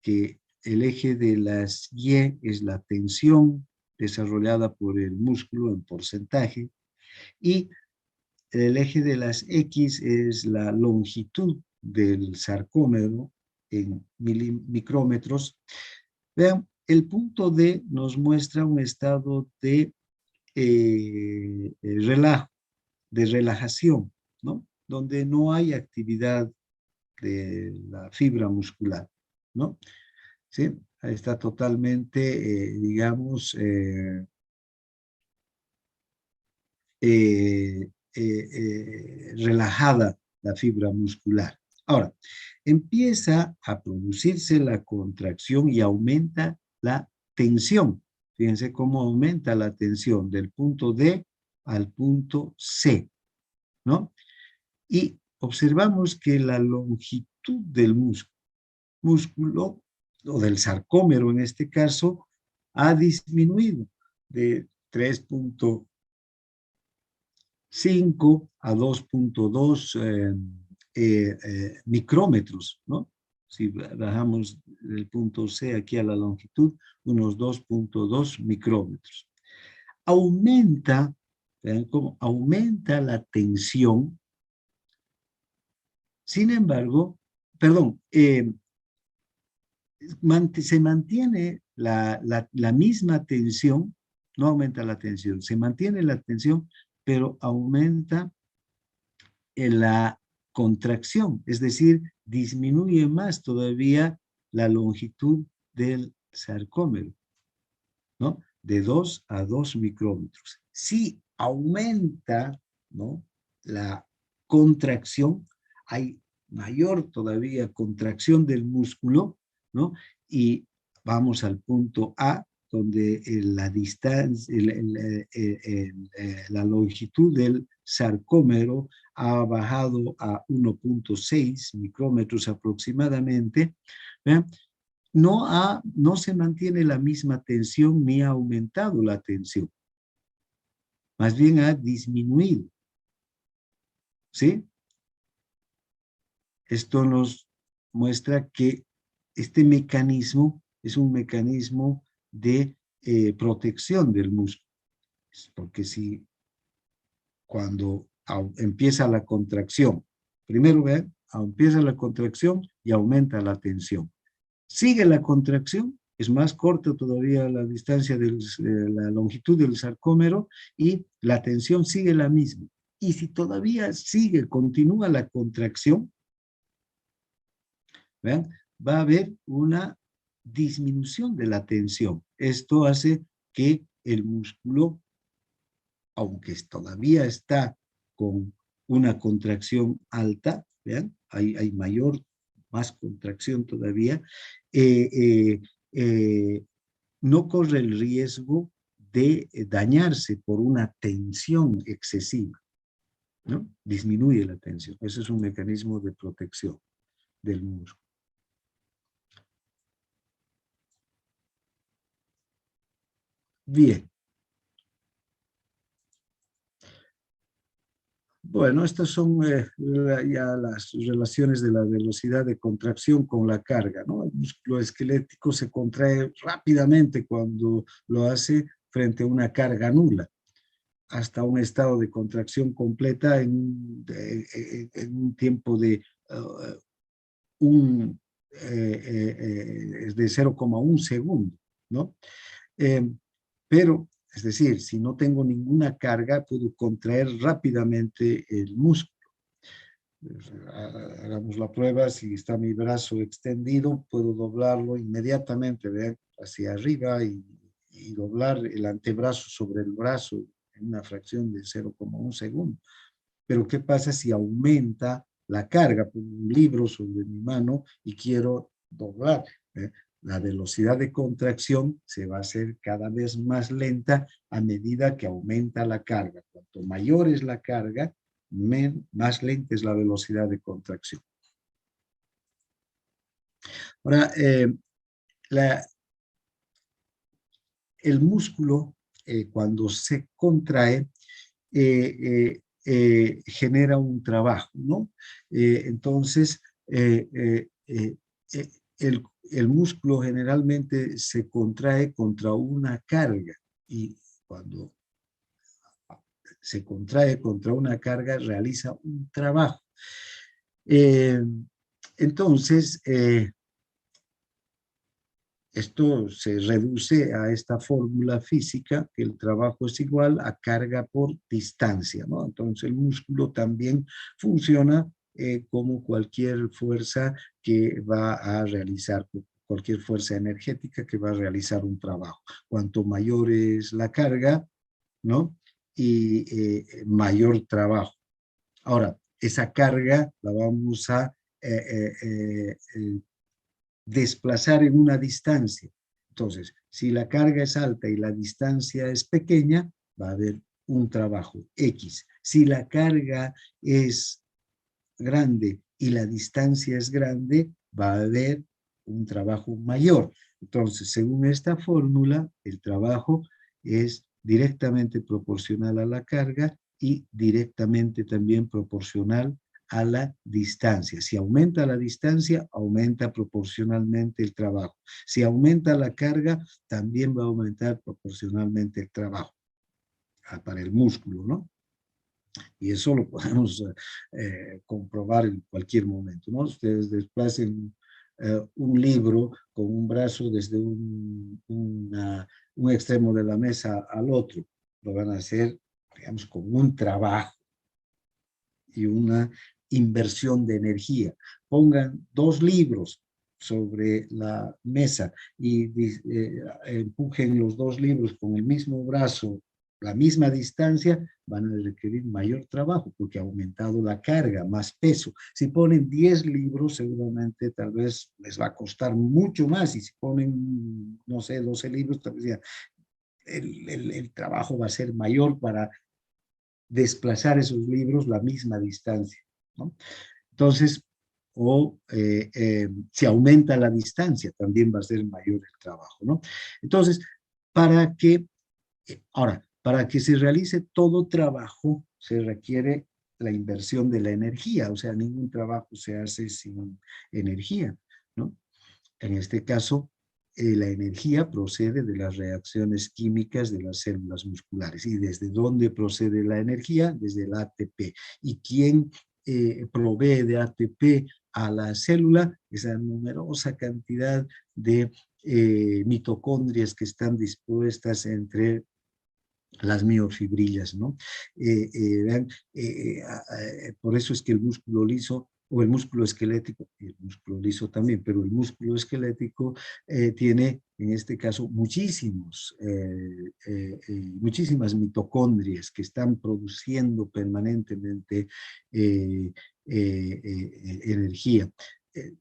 [SPEAKER 1] que el eje de las Y es la tensión desarrollada por el músculo en porcentaje, y el eje de las X es la longitud del sarcómero en micrómetros. Vean, el punto D nos muestra un estado de relajo, de relajación, ¿no?, donde no hay actividad de la fibra muscular, ¿no? ¿Sí? Ahí está totalmente, digamos, relajada la fibra muscular. Ahora, empieza a producirse la contracción y aumenta la tensión. Fíjense cómo aumenta la tensión del punto D al punto C, ¿no? Y observamos que la longitud del músculo, o del sarcómero en este caso, ha disminuido de 3.5 a 2.2 micrómetros, ¿no? Si bajamos del punto C aquí a la longitud, unos 2.2 micrómetros. Aumenta, vean cómo aumenta la tensión. Sin embargo, perdón, se mantiene la misma tensión, no aumenta la tensión, se mantiene la tensión, pero aumenta la contracción, es decir, disminuye más todavía la longitud del sarcómero, ¿no?, de 2 a 2 micrómetros. Si aumenta, ¿no?, la contracción, hay mayor todavía contracción del músculo, ¿no? Y vamos al punto A, donde la distancia, la longitud del sarcómero ha bajado a 1.6 micrómetros aproximadamente. ¿Vean? No se mantiene la misma tensión ni ha aumentado la tensión. Más bien ha disminuido. ¿Sí? Esto nos muestra que este mecanismo es un mecanismo de protección del músculo. Porque si cuando empieza la contracción, primero vean, empieza la contracción y aumenta la tensión. Sigue la contracción es más corta todavía la distancia de la longitud del sarcómero y la tensión sigue la misma. Y si todavía continúa la contracción, ¿vean? Va a haber una disminución de la tensión. Esto hace que el músculo, aunque todavía está con una contracción alta, ¿vean? Hay más contracción todavía, eh, eh, eh, no corre el riesgo de dañarse por una tensión excesiva, ¿no? Disminuye la tensión. Ese es un mecanismo de protección del músculo. Bien. Bueno, estas son ya las relaciones de la velocidad de contracción con la carga, ¿no? El músculo esquelético se contrae rápidamente cuando lo hace frente a una carga nula, hasta un estado de contracción completa en un tiempo de, de 0,1 segundo, ¿no? Eh, pero, es decir, si no tengo ninguna carga, puedo contraer rápidamente el músculo. Hagamos la prueba, si está mi brazo extendido, puedo doblarlo inmediatamente, ver hacia arriba y doblar el antebrazo sobre el brazo en una fracción de 0,1 segundo. Pero ¿qué pasa si aumenta la carga? Pongo un libro sobre mi mano y quiero doblar. La velocidad de contracción se va a hacer cada vez más lenta a medida que aumenta la carga. Cuanto mayor es la carga, más lenta es la velocidad de contracción. Ahora, el músculo, cuando se contrae, genera un trabajo, ¿no? Entonces, el músculo generalmente se contrae contra una carga y cuando se contrae contra una carga realiza un trabajo. Entonces, esto se reduce a esta fórmula física, que el trabajo es igual a carga por distancia, ¿no? Entonces el músculo también funciona como cualquier fuerza que va a realizar, cualquier fuerza energética que va a realizar un trabajo. Cuanto mayor es la carga, ¿no? Y mayor trabajo. Ahora, esa carga la vamos a desplazar en una distancia. Entonces, si la carga es alta y la distancia es pequeña, va a haber un trabajo X. Si la carga es grande y la distancia es grande, va a haber un trabajo mayor. Entonces, según esta fórmula, el trabajo es directamente proporcional a la carga y directamente también proporcional a la distancia. Si aumenta la distancia, aumenta proporcionalmente el trabajo. Si aumenta la carga, también va a aumentar proporcionalmente el trabajo para el músculo, ¿no? Y eso lo podemos comprobar en cualquier momento, ¿no? Ustedes desplacen un libro con un brazo desde un extremo de la mesa al otro. Lo van a hacer, digamos, con un trabajo y una inversión de energía. Pongan 2 libros sobre la mesa y empujen los 2 libros con el mismo brazo, la misma distancia, van a requerir mayor trabajo porque ha aumentado la carga, más peso. Si ponen 10 libros, seguramente tal vez les va a costar mucho más, y si ponen, no sé, 12 libros, tal vez ya el trabajo va a ser mayor para desplazar esos libros la misma distancia, ¿no? Entonces, si aumenta la distancia, también va a ser mayor el trabajo, ¿no? Entonces, para que se realice todo trabajo, se requiere la inversión de la energía, o sea, ningún trabajo se hace sin energía, ¿no? En este caso, la energía procede de las reacciones químicas de las células musculares. ¿Y desde dónde procede la energía? Desde el ATP. ¿Y quién provee de ATP a la célula? Esa numerosa cantidad de mitocondrias que están dispuestas entre las miofibrillas, ¿no? Vean, por eso es que el músculo liso o el músculo esquelético, y el músculo liso también, pero el músculo esquelético tiene, en este caso, muchísimas mitocondrias que están produciendo permanentemente energía. Eh,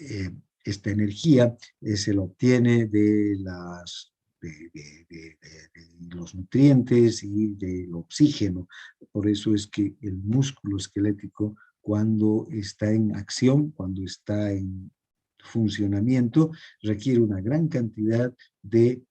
[SPEAKER 1] eh, Esta energía se la obtiene de de los nutrientes y del oxígeno. Por eso es que el músculo esquelético, cuando está en acción, cuando está en funcionamiento, requiere una gran cantidad de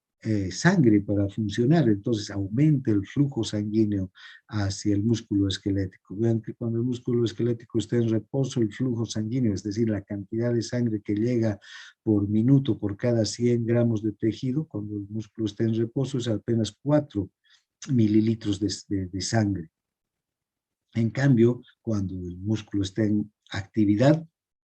[SPEAKER 1] sangre para funcionar, entonces aumenta el flujo sanguíneo hacia el músculo esquelético. Vean que cuando el músculo esquelético está en reposo, el flujo sanguíneo, es decir, la cantidad de sangre que llega por minuto por cada 100 gramos de tejido, cuando el músculo está en reposo, es apenas 4 mililitros de sangre. En cambio, cuando el músculo está en actividad,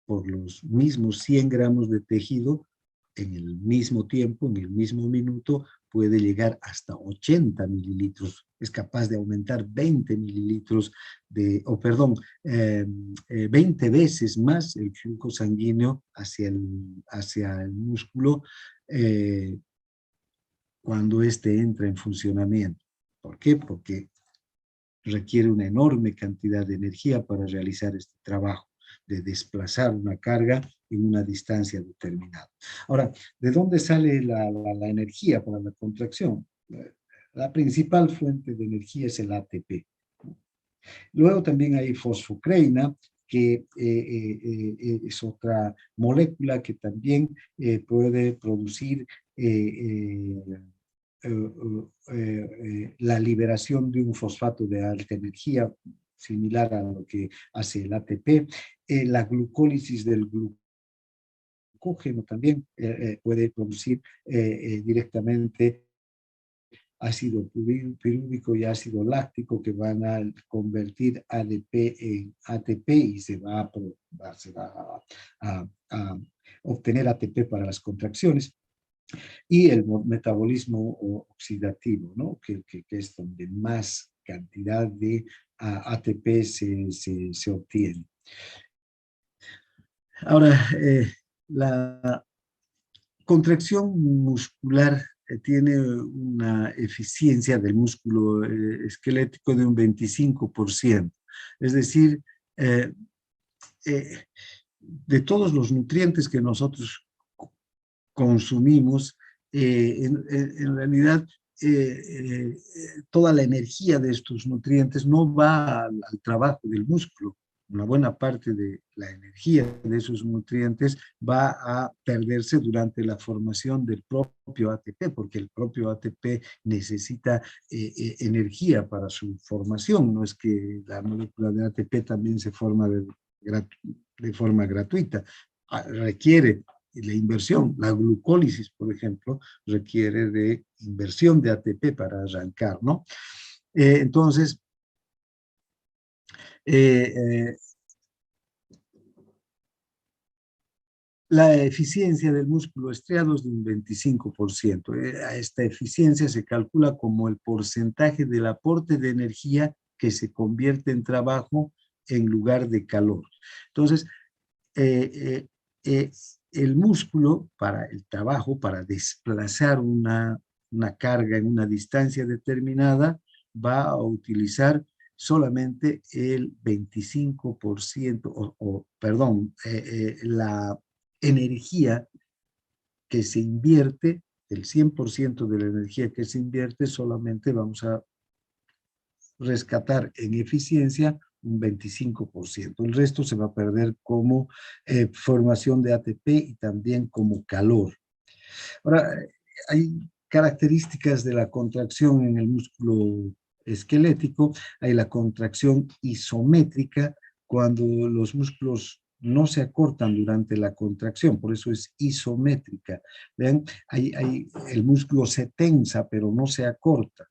[SPEAKER 1] por los mismos 100 gramos de tejido, en el mismo tiempo, en el mismo minuto, puede llegar hasta 80 mililitros. Es capaz de aumentar 20 mililitros perdón, 20 veces más el flujo sanguíneo hacia el músculo cuando éste entra en funcionamiento. ¿Por qué? Porque requiere una enorme cantidad de energía para realizar este trabajo de desplazar una carga en una distancia determinada. Ahora, ¿de dónde sale la energía para la contracción? La principal fuente de energía es el ATP. Luego también hay fosfocreína, que es otra molécula que también puede producir la liberación de un fosfato de alta energía, similar a lo que hace el ATP, la glucólisis del glucógeno también puede producir directamente ácido pirúvico y ácido láctico que van a convertir ADP en ATP y se va a obtener ATP para las contracciones. Y el metabolismo oxidativo, ¿no? que es donde más cantidad de ATP se obtiene. Ahora, la contracción muscular tiene una eficiencia del músculo esquelético de un 25%. Es decir, de todos los nutrientes que nosotros consumimos, en realidad toda la energía de estos nutrientes no va al trabajo del músculo. Una buena parte de la energía de esos nutrientes va a perderse durante la formación del propio ATP, porque el propio ATP necesita energía para su formación. No es que la molécula de ATP también se forma de forma gratuita. Requiere la inversión, la glucólisis, por ejemplo, requiere de inversión de ATP para arrancar, ¿no? Entonces, la eficiencia del músculo estriado es de un 25%. A esta eficiencia se calcula como el porcentaje del aporte de energía que se convierte en trabajo en lugar de calor. Entonces, el músculo para el trabajo, para desplazar una carga en una distancia determinada, va a utilizar solamente el 25%, perdón, la energía que se invierte, el 100% de la energía que se invierte, solamente vamos a rescatar en eficiencia un 25%. El resto se va a perder como formación de ATP y también como calor. Ahora, hay características de la contracción en el músculo esquelético. Hay la contracción isométrica, cuando los músculos no se acortan durante la contracción, por eso es isométrica. ¿Ven? El músculo se tensa, pero no se acorta.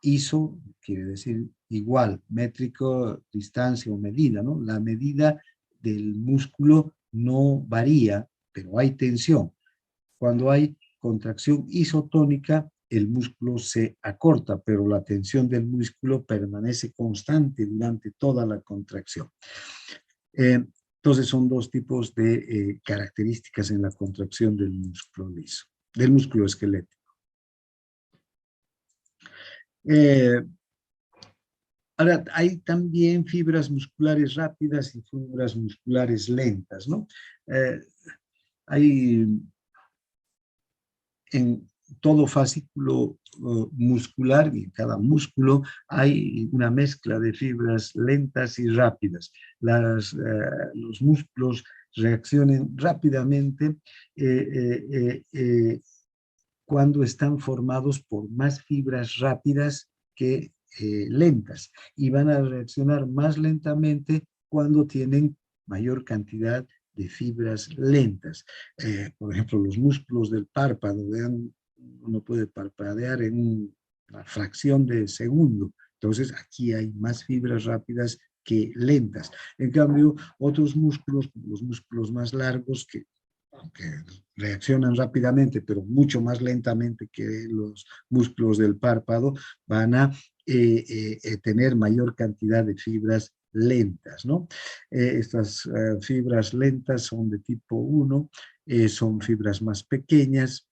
[SPEAKER 1] Iso quiere decir igual, métrico, distancia o medida, ¿no? La medida del músculo no varía, pero hay tensión. Cuando hay contracción isotónica, el músculo se acorta, pero la tensión del músculo permanece constante durante toda la contracción. Entonces son dos tipos de características en la contracción del músculo liso, del músculo esquelético. Ahora, hay también fibras musculares rápidas y fibras musculares lentas, ¿no? Hay en todo fascículo muscular y en cada músculo hay una mezcla de fibras lentas y rápidas. Los músculos reaccionan rápidamente cuando están formados por más fibras rápidas que lentas, y van a reaccionar más lentamente cuando tienen mayor cantidad de fibras lentas. Por ejemplo, los músculos del párpado, vean, uno puede parpadear en una fracción de segundo. Entonces, aquí hay más fibras rápidas que lentas. En cambio, otros músculos, como los músculos más largos, que reaccionan rápidamente, pero mucho más lentamente que los músculos del párpado, van a tener mayor cantidad de fibras lentas, ¿no? Estas fibras lentas son de tipo 1, son fibras más pequeñas,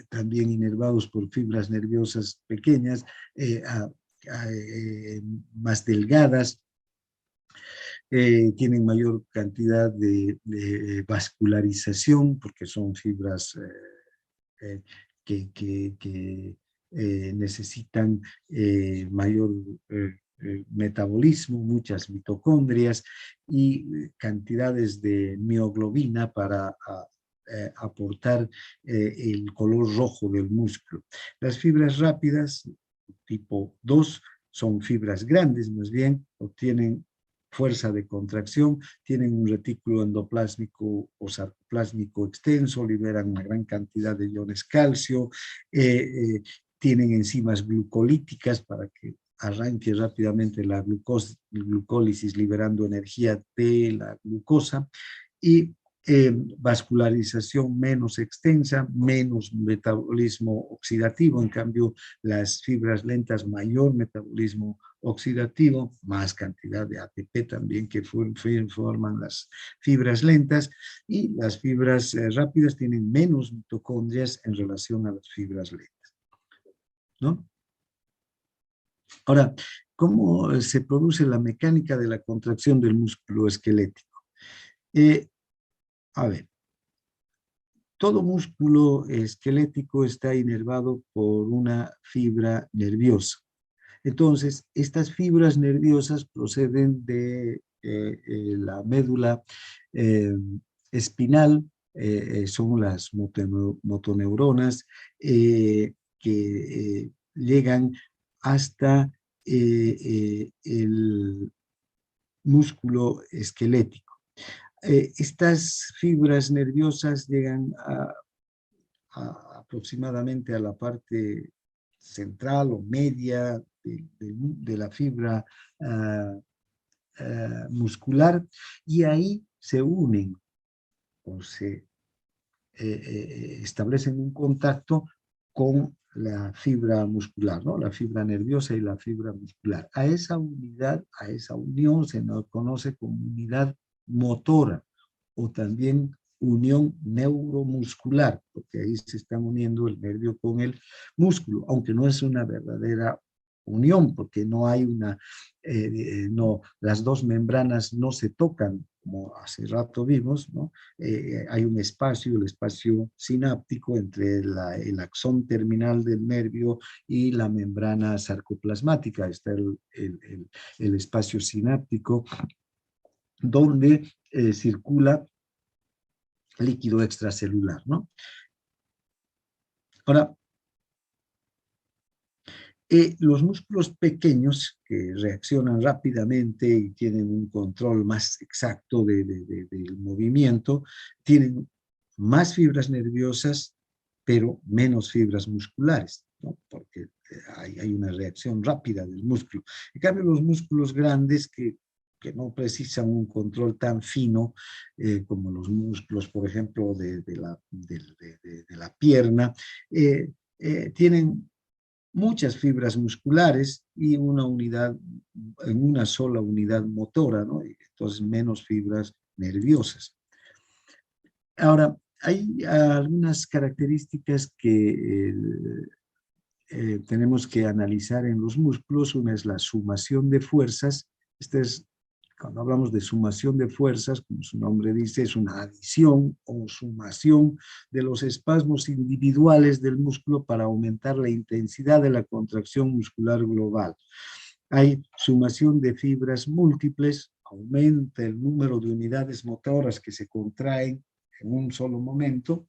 [SPEAKER 1] también inervados por fibras nerviosas pequeñas, más delgadas, tienen mayor cantidad de vascularización porque son fibras que necesitan mayor metabolismo, muchas mitocondrias y cantidades de mioglobina para aportar el color rojo del músculo. Las fibras rápidas, tipo 2, son fibras grandes, más bien, obtienen fuerza de contracción, tienen un retículo endoplásmico o sarcoplásmico extenso, liberan una gran cantidad de iones calcio, tienen enzimas glucolíticas para que arranque rápidamente la glucólisis liberando energía de la glucosa, y vascularización menos extensa, menos metabolismo oxidativo. En cambio, las fibras lentas, mayor metabolismo oxidativo, más cantidad de ATP también que forman las fibras lentas, y las fibras rápidas tienen menos mitocondrias en relación a las fibras lentas, ¿no? Ahora, ¿cómo se produce la mecánica de la contracción del músculo esquelético? A ver, todo músculo esquelético está inervado por una fibra nerviosa. Entonces, estas fibras nerviosas proceden de la médula espinal, son las motoneuronas que llegan hasta el músculo esquelético. Estas fibras nerviosas llegan aproximadamente a la parte central o media de la fibra muscular, y ahí se unen o se establecen un contacto con la fibra muscular, ¿no? La fibra nerviosa y la fibra muscular. A esa unidad, a esa unión se nos conoce como unidad motora, o también unión neuromuscular, porque ahí se están uniendo el nervio con el músculo, aunque no es una verdadera unión, porque no hay una, no, las dos membranas no se tocan, como hace rato vimos, ¿no? Hay un espacio, el espacio sináptico entre el axón terminal del nervio y la membrana sarcoplasmática. Está el espacio sináptico donde circula líquido extracelular, ¿no? Ahora, los músculos pequeños que reaccionan rápidamente y tienen un control más exacto del movimiento, tienen más fibras nerviosas, pero menos fibras musculares, ¿no? Porque hay una reacción rápida del músculo. En cambio, los músculos grandes que que no precisan un control tan fino como los músculos, por ejemplo, de la pierna, tienen muchas fibras musculares y en una sola unidad motora, ¿no? Entonces menos fibras nerviosas. Ahora, hay algunas características que tenemos que analizar en los músculos. Una es la sumación de fuerzas. Cuando hablamos de sumación de fuerzas, como su nombre dice, es una adición o sumación de los espasmos individuales del músculo para aumentar la intensidad de la contracción muscular global. Hay sumación de fibras múltiples, aumenta el número de unidades motoras que se contraen en un solo momento,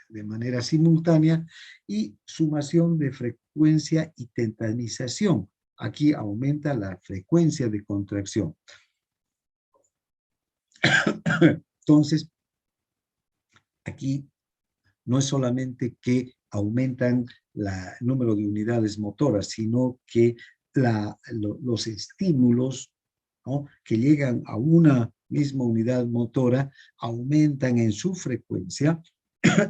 [SPEAKER 1] de manera simultánea, y sumación de frecuencia y tetanización. Aquí aumenta la frecuencia de contracción. Entonces, aquí no es solamente que aumentan el número de unidades motoras, sino que los estímulos, ¿no?, que llegan a una misma unidad motora aumentan en su frecuencia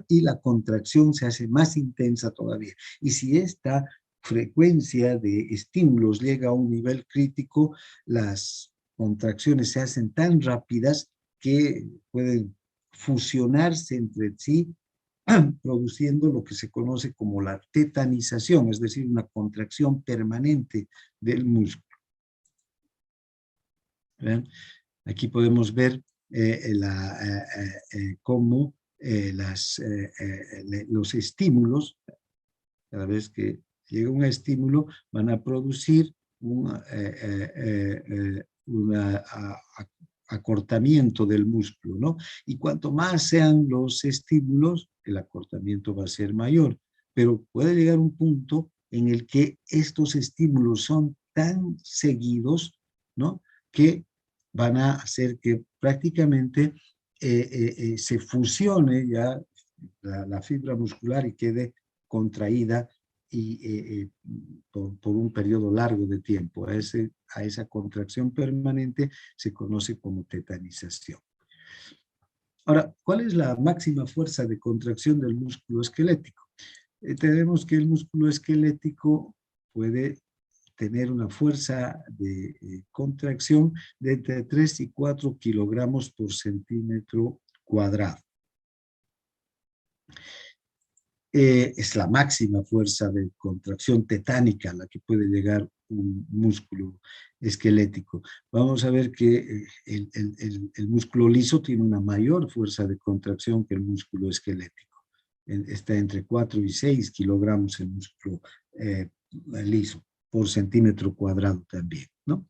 [SPEAKER 1] y la contracción se hace más intensa todavía. Y si esta frecuencia de estímulos llega a un nivel crítico, las contracciones se hacen tan rápidas que pueden fusionarse entre sí, produciendo lo que se conoce como la tetanización, es decir, una contracción permanente del músculo. ¿Ven? Aquí podemos ver cómo los estímulos, cada vez que llega un estímulo, van a producir un acortamiento del músculo, ¿no? Y cuanto más sean los estímulos, el acortamiento va a ser mayor. Pero puede llegar un punto en el que estos estímulos son tan seguidos, ¿no?, que van a hacer que prácticamente se fusione ya la fibra muscular y quede contraída por un periodo largo de tiempo. A esa contracción permanente se conoce como tetanización. Ahora, ¿cuál es la máxima fuerza de contracción del músculo esquelético? Tenemos que el músculo esquelético puede tener una fuerza de contracción de entre 3 y 4 kilogramos por centímetro cuadrado. Es la máxima fuerza de contracción tetánica a la que puede llegar un músculo esquelético. Vamos a ver que el músculo liso tiene una mayor fuerza de contracción que el músculo esquelético. Está entre 4 y 6 kilogramos el músculo liso por centímetro cuadrado también, ¿no?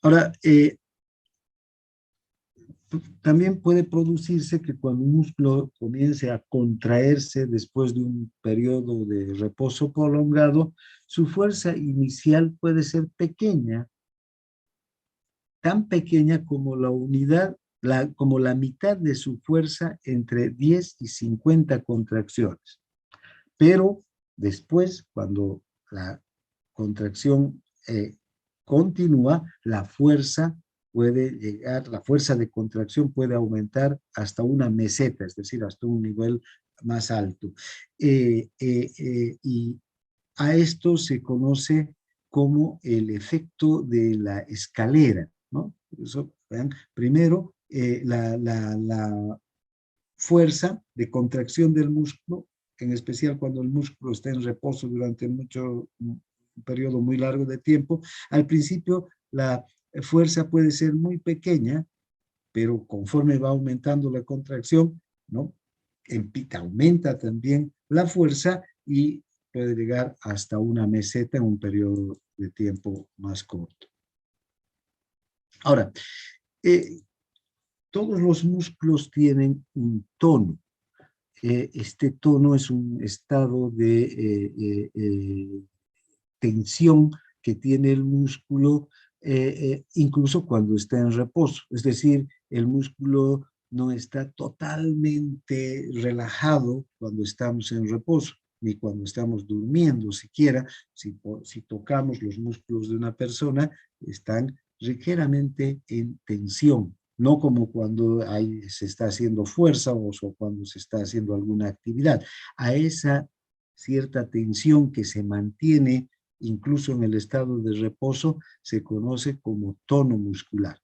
[SPEAKER 1] Ahora, también puede producirse que cuando un músculo comience a contraerse después de un periodo de reposo prolongado, su fuerza inicial puede ser pequeña, tan pequeña como como la mitad de su fuerza entre 10 y 50 contracciones. Pero después, cuando la contracción continúa, la fuerza de contracción puede aumentar hasta una meseta, es decir, hasta un nivel más alto. Y a esto se conoce como el efecto de la escalera, ¿no? Eso, vean, primero, la fuerza de contracción del músculo, en especial cuando el músculo está en reposo durante un periodo muy largo de tiempo. Al principio la fuerza puede ser muy pequeña, pero conforme va aumentando la contracción, ¿no?, aumenta también la fuerza y puede llegar hasta una meseta en un periodo de tiempo más corto. Ahora, todos los músculos tienen un tono. Este tono es un estado de tensión que tiene el músculo incluso cuando está en reposo. Es decir, el músculo no está totalmente relajado cuando estamos en reposo. ni cuando estamos durmiendo siquiera. Si tocamos los músculos de una persona, están ligeramente en tensión, no como cuando se está haciendo fuerza o cuando se está haciendo alguna actividad. A esa cierta tensión que se mantiene incluso en el estado de reposo se conoce como tono muscular.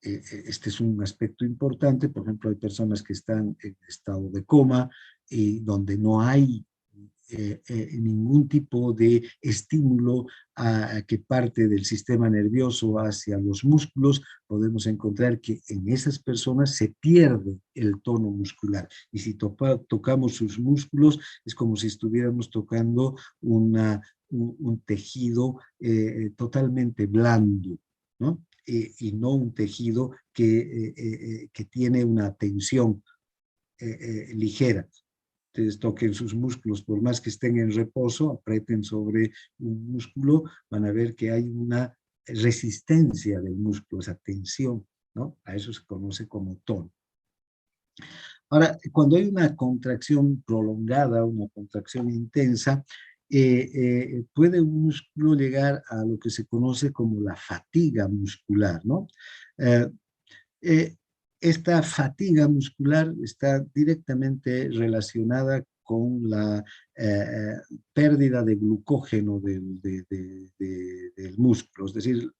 [SPEAKER 1] Este es un aspecto importante. Por ejemplo, hay personas que están en estado de coma y donde no hay ningún tipo de estímulo que parte del sistema nervioso hacia los músculos. Podemos encontrar que en esas personas se pierde el tono muscular, y si tocamos sus músculos es como si estuviéramos tocando un tejido totalmente blando, ¿no? Y no un tejido que tiene una tensión ligera. Ustedes toquen sus músculos, por más que estén en reposo, aprieten sobre un músculo, van a ver que hay una resistencia del músculo, esa tensión, ¿no? A eso se conoce como tono. Ahora, cuando hay una contracción prolongada, una contracción intensa, puede un músculo llegar a lo que se conoce como la fatiga muscular, ¿no? Eh, eh, Esta fatiga muscular está directamente relacionada con la pérdida de glucógeno del músculo. Es decir,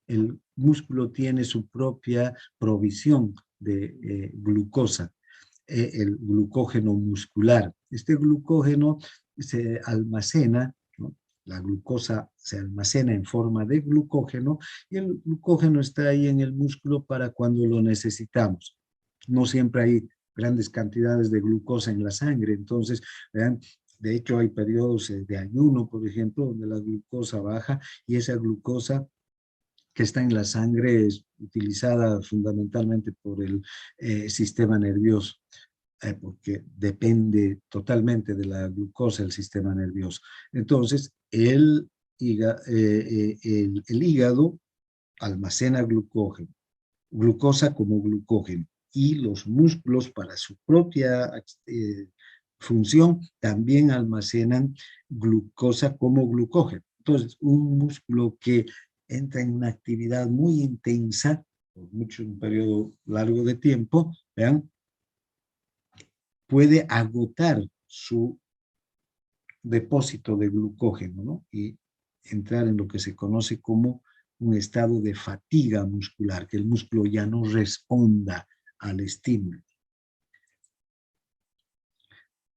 [SPEAKER 1] el músculo tiene su propia provisión de glucosa, el glucógeno muscular. Este glucógeno se almacena, ¿no? La glucosa se almacena en forma de glucógeno, y el glucógeno está ahí en el músculo para cuando lo necesitamos. No siempre hay grandes cantidades de glucosa en la sangre, entonces, vean, de hecho hay periodos de ayuno, por ejemplo, donde la glucosa baja, y esa glucosa que está en la sangre es utilizada fundamentalmente por el sistema nervioso, porque depende totalmente de la glucosa el sistema nervioso. Entonces, el hígado almacena glucosa como glucógeno, y los músculos para su propia función también almacenan glucosa como glucógeno. Entonces, un músculo que entra en una actividad muy intensa, por un periodo largo de tiempo, vean, puede agotar su depósito de glucógeno, ¿no? Y entrar en lo que se conoce como un estado de fatiga muscular, que el músculo ya no responda al estímulo.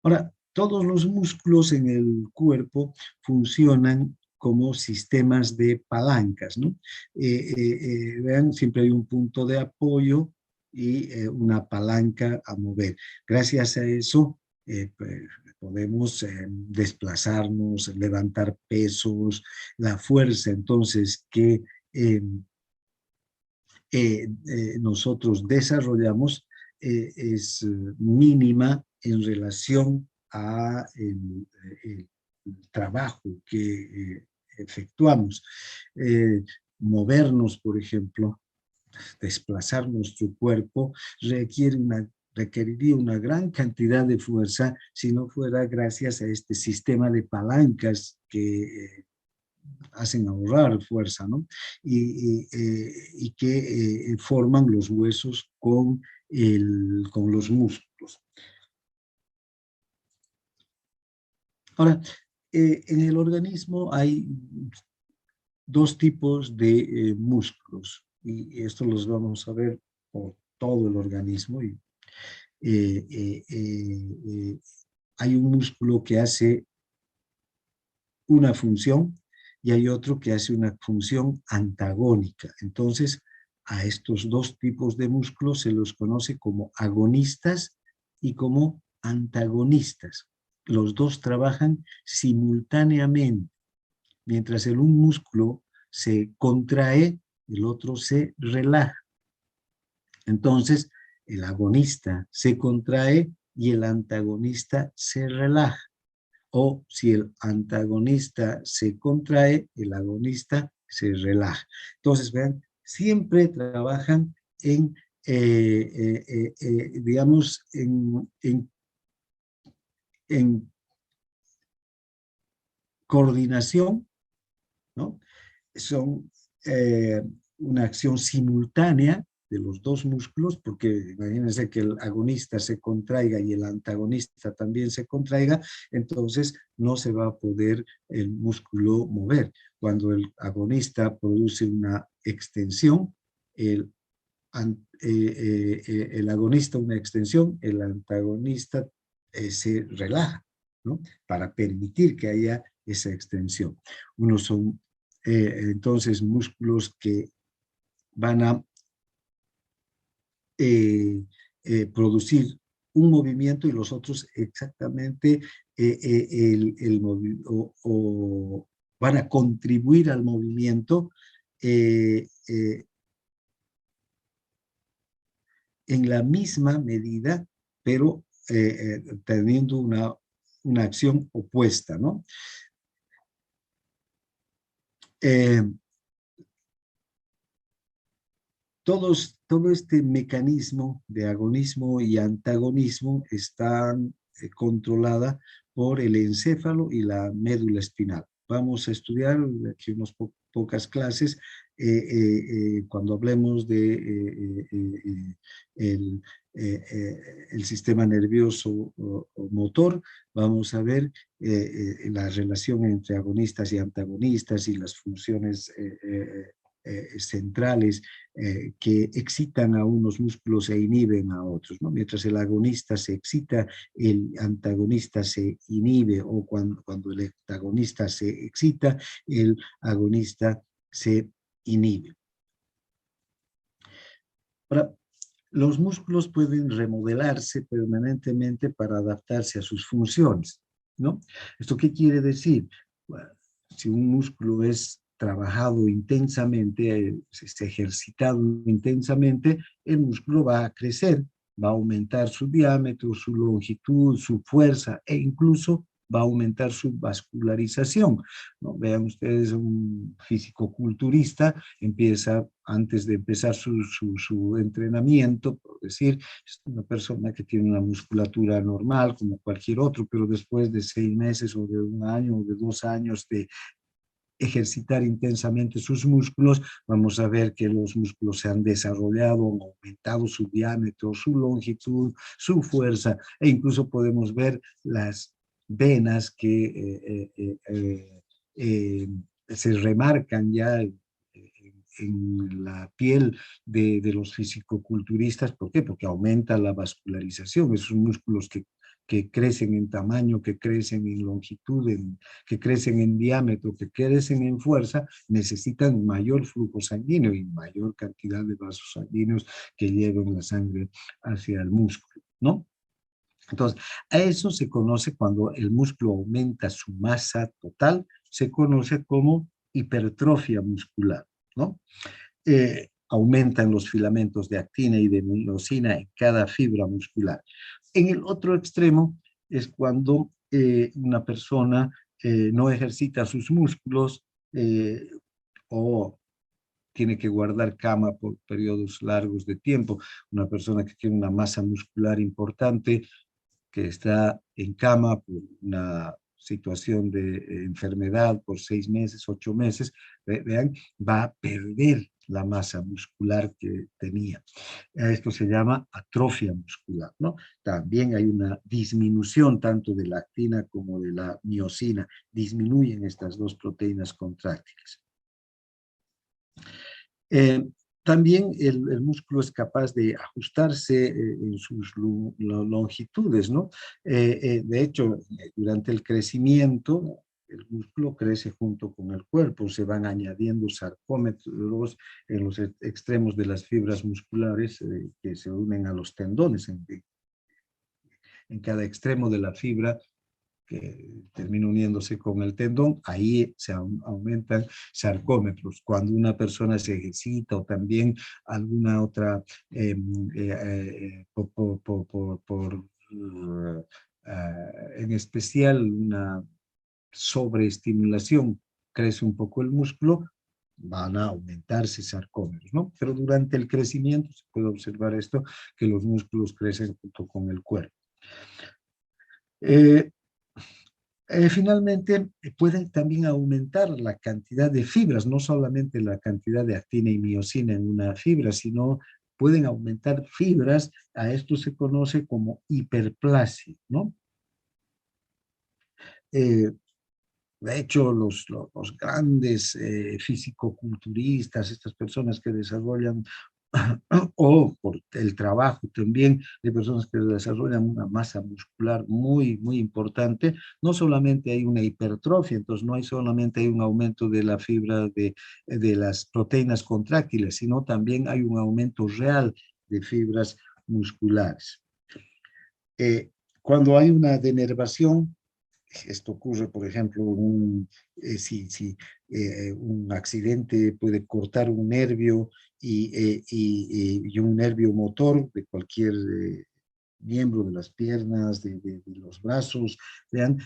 [SPEAKER 1] Ahora, todos los músculos en el cuerpo funcionan como sistemas de palancas, ¿no? Vean, siempre hay un punto de apoyo y una palanca a mover. Gracias a eso pues, podemos desplazarnos, levantar pesos. La fuerza entonces que nosotros desarrollamos es mínima en relación a el trabajo que efectuamos. Movernos, por ejemplo, desplazar nuestro cuerpo requeriría una gran cantidad de fuerza si no fuera gracias a este sistema de palancas que hacen ahorrar fuerza, ¿no? Y que forman los huesos con los músculos. Ahora, en el organismo hay dos tipos de músculos, y esto los vamos a ver por todo el organismo. Hay un músculo que hace una función y hay otro que hace una función antagónica. Entonces, a estos dos tipos de músculos se los conoce como agonistas y como antagonistas. Los dos trabajan simultáneamente. Mientras un músculo se contrae, el otro se relaja. Entonces, el agonista se contrae y el antagonista se relaja. O si el antagonista se contrae, el agonista se relaja. Entonces, vean, siempre trabajan digamos, en coordinación, ¿no? Son una acción simultánea de los dos músculos, porque imagínense que el agonista se contraiga y el antagonista también se contraiga, entonces no se va a poder el músculo mover. Cuando el agonista produce una extensión, el agonista una extensión, el antagonista se relaja, ¿no? Para permitir que haya esa extensión. Unos son entonces músculos que van a producir un movimiento y los otros exactamente o van a contribuir al movimiento en la misma medida, pero teniendo una acción opuesta, ¿no? Todo este mecanismo de agonismo y antagonismo están controlada por el encéfalo y la médula espinal. Vamos a estudiar aquí unas pocas clases cuando hablemos de el sistema nervioso o motor. Vamos a ver la relación entre agonistas y antagonistas y las funciones centrales que excitan a unos músculos e inhiben a otros, ¿no? Mientras el agonista se excita, el antagonista se inhibe, o cuando el antagonista se excita, el agonista se inhibe. Ahora, los músculos pueden remodelarse permanentemente para adaptarse a sus funciones, ¿no? ¿Esto qué quiere decir? Bueno, si un músculo es trabajado intensamente, es ejercitado intensamente, el músculo va a crecer, va a aumentar su diámetro, su longitud, su fuerza e incluso va a aumentar su vascularización, ¿no? Vean ustedes, un fisicoculturista empieza, antes de empezar su entrenamiento, por decir, es una persona que tiene una musculatura normal como cualquier otro, pero después de 6 meses o de 1 año o de 2 años de ejercitar intensamente sus músculos, vamos a ver que los músculos se han desarrollado, han aumentado su diámetro, su longitud, su fuerza, e incluso podemos ver las venas que se remarcan ya en la piel de los fisicoculturistas. ¿Por qué? Porque aumenta la vascularización, esos músculos que crecen en tamaño, que crecen en longitud, que crecen en diámetro, que crecen en fuerza, necesitan mayor flujo sanguíneo y mayor cantidad de vasos sanguíneos que lleven la sangre hacia el músculo, ¿no? Entonces, a eso se conoce, cuando el músculo aumenta su masa total, se conoce como hipertrofia muscular, ¿no? Aumentan los filamentos de actina y de miosina en cada fibra muscular. En el otro extremo es cuando una persona no ejercita sus músculos o tiene que guardar cama por periodos largos de tiempo. Una persona que tiene una masa muscular importante, que está en cama por una situación de enfermedad por 6 meses, 8 meses, vean, va a perder la masa muscular que tenía. Esto se llama atrofia muscular, ¿no? También hay una disminución tanto de la actina como de la miosina, disminuyen estas dos proteínas contráctiles. También el músculo es capaz de ajustarse en sus longitudes, ¿no? De hecho, durante el crecimiento, el músculo crece junto con el cuerpo, se van añadiendo sarcómetros en los extremos de las fibras musculares que se unen a los tendones. En cada extremo de la fibra que termina uniéndose con el tendón, ahí se aumentan sarcómetros. Cuando una persona se ejercita, o también alguna otra, en especial una sobreestimulación, crece un poco el músculo, van a aumentarse sarcómeros, ¿no? Pero durante el crecimiento se puede observar esto, que los músculos crecen junto con el cuerpo. Finalmente, pueden también aumentar la cantidad de fibras, no solamente la cantidad de actina y miosina en una fibra, sino pueden aumentar fibras. A esto se conoce como hiperplasia, ¿no? Eh, de hecho, los grandes fisicoculturistas, estas personas que desarrollan, o por el trabajo también de personas que desarrollan una masa muscular muy, muy importante, no solamente hay una hipertrofia, entonces no hay solamente hay un aumento de la fibra de las proteínas contráctiles, sino también hay un aumento real de fibras musculares. Cuando hay una denervación, esto ocurre, por ejemplo, si un accidente puede cortar un nervio y un nervio motor de cualquier miembro de las piernas, de los brazos, vean,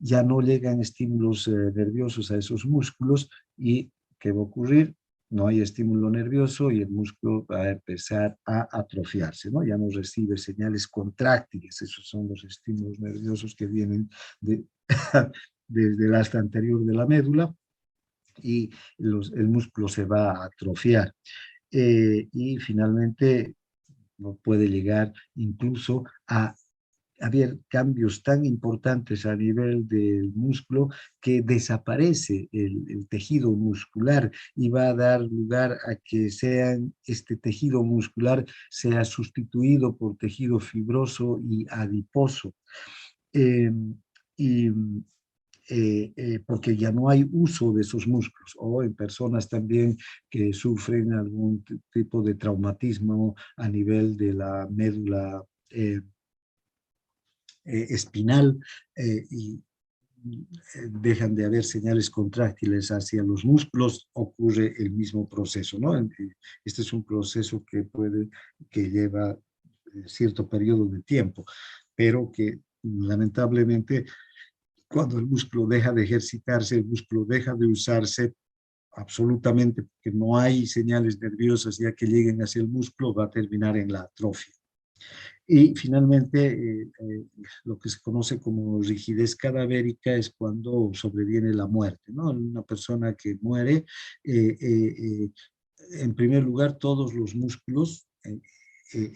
[SPEAKER 1] ya no llegan estímulos nerviosos a esos músculos y ¿qué va a ocurrir? No hay estímulo nervioso y el músculo va a empezar a atrofiarse, ¿no? Ya no recibe señales contráctiles, esos son los estímulos nerviosos que vienen de, desde el asta anterior de la médula y el músculo se va a atrofiar. Y finalmente no puede llegar incluso a haber cambios tan importantes a nivel del músculo que desaparece el tejido muscular y va a dar lugar a que este tejido muscular sea sustituido por tejido fibroso y adiposo. Eh, y porque ya no hay uso de esos músculos, o en personas también que sufren algún tipo de traumatismo a nivel de la médula espinal y dejan de haber señales contráctiles hacia los músculos, ocurre el mismo proceso, ¿no? Este es un proceso que lleva cierto periodo de tiempo, pero que lamentablemente cuando el músculo deja de ejercitarse, el músculo deja de usarse absolutamente, porque no hay señales nerviosas ya que lleguen hacia el músculo, va a terminar en la atrofia. Y finalmente, lo que se conoce como rigidez cadavérica es cuando sobreviene la muerte, ¿no? Una persona que muere, en primer lugar, todos los músculos,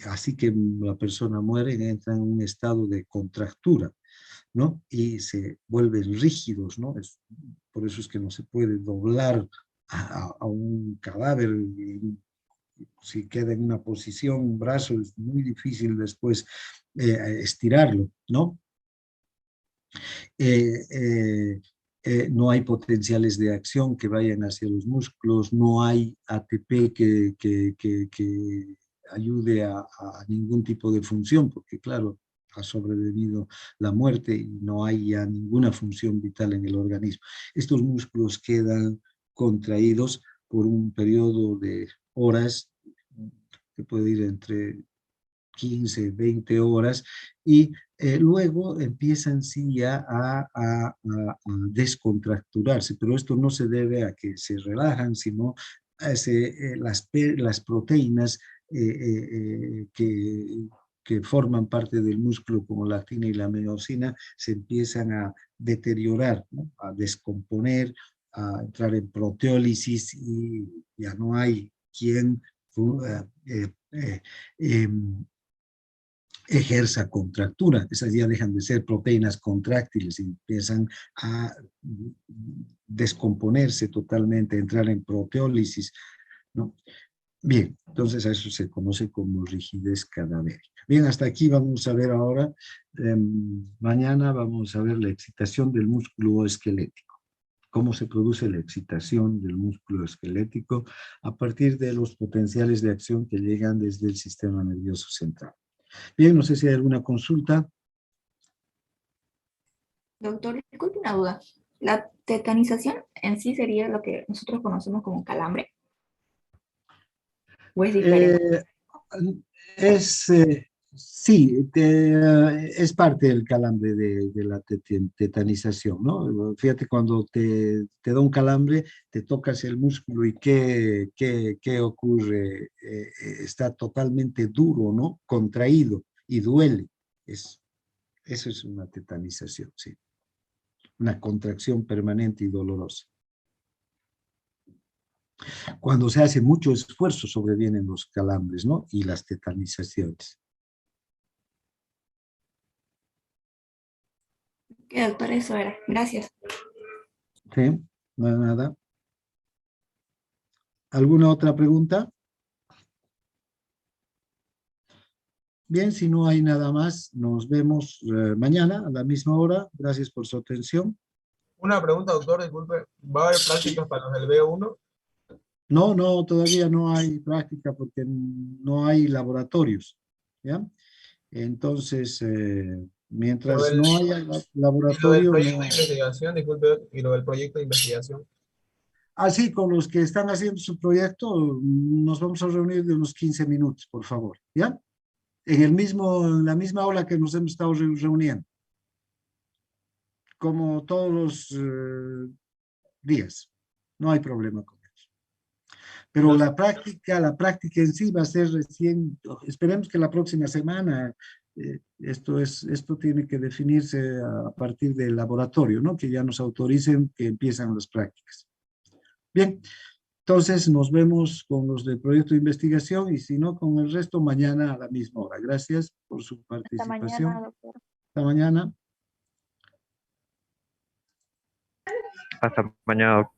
[SPEAKER 1] así que la persona muere, entra en un estado de contractura, ¿no? Y se vuelven rígidos, ¿no? Por eso es que no se puede doblar a un cadáver. Si queda en una posición, un brazo, es muy difícil después estirarlo, ¿no? Eh, eh, no hay potenciales de acción que vayan hacia los músculos, no hay ATP que ayude a ningún tipo de función, porque claro, ha sobrevenido la muerte y no hay ya ninguna función vital en el organismo. Estos músculos quedan contraídos por un periodo de horas, que puede ir entre 15, 20 horas, y luego empiezan sí ya a descontracturarse, pero esto no se debe a que se relajan, sino a las proteínas que forman parte del músculo, como la actina y la miosina, se empiezan a deteriorar, ¿no? A descomponer, a entrar en proteólisis y ya no hay quien ejerza contractura. Esas ya dejan de ser proteínas contráctiles y empiezan a descomponerse totalmente, entrar en proteólisis, ¿no? Bien, entonces a eso se conoce como rigidez cadavérica. Bien, hasta aquí vamos a ver ahora, mañana vamos a ver la excitación del músculo esquelético, cómo se produce la excitación del músculo esquelético a partir de los potenciales de acción que llegan desde el sistema nervioso central. Bien, no sé si hay alguna consulta.
[SPEAKER 3] Doctor, disculpe una duda. ¿La tetanización en sí sería lo que nosotros conocemos como calambre? ¿O es diferente?
[SPEAKER 1] Eh, es, sí, es parte del calambre de la tetanización, ¿no? Fíjate, cuando te da un calambre, te tocas el músculo y ¿qué ocurre? Está totalmente duro, ¿no? Contraído y duele. Eso es una tetanización, sí. una contracción permanente y dolorosa. Cuando se hace mucho esfuerzo sobrevienen los calambres, ¿no? Y las tetanizaciones.
[SPEAKER 3] Ok, doctor, eso era. Gracias.
[SPEAKER 1] ¿Sí? No hay nada. ¿Alguna otra pregunta? Bien, si no hay nada más, nos vemos mañana a la misma hora. Gracias por su atención.
[SPEAKER 4] Una pregunta, doctor, disculpe. ¿Va a haber prácticas para los del B1?
[SPEAKER 1] No, no, todavía no hay práctica porque no hay laboratorios, ¿ya? Entonces,
[SPEAKER 4] Lo
[SPEAKER 1] mientras
[SPEAKER 4] del,
[SPEAKER 1] no haya
[SPEAKER 4] y lo del
[SPEAKER 1] laboratorio,
[SPEAKER 4] proyecto
[SPEAKER 1] no.
[SPEAKER 4] de investigación, disculpe, y lo del proyecto de investigación.
[SPEAKER 1] Así, con los que están haciendo su proyecto, nos vamos a reunir de unos 15 minutos, por favor, ¿ya? En la misma aula que nos hemos estado reuniendo, como todos los días. No hay problema con eso. Pero
[SPEAKER 4] Los-
[SPEAKER 1] la práctica en sí va a ser recién, esperemos que la próxima semana, esto tiene que definirse a partir del laboratorio, ¿no? Que ya nos autoricen que empiezan las prácticas. Bien, entonces nos vemos con los del proyecto de investigación y si no, con el resto mañana a la misma hora. Gracias por su
[SPEAKER 2] Hasta
[SPEAKER 1] participación.
[SPEAKER 2] mañana, doctor.
[SPEAKER 1] Hasta mañana.
[SPEAKER 5] Hasta mañana, doctor.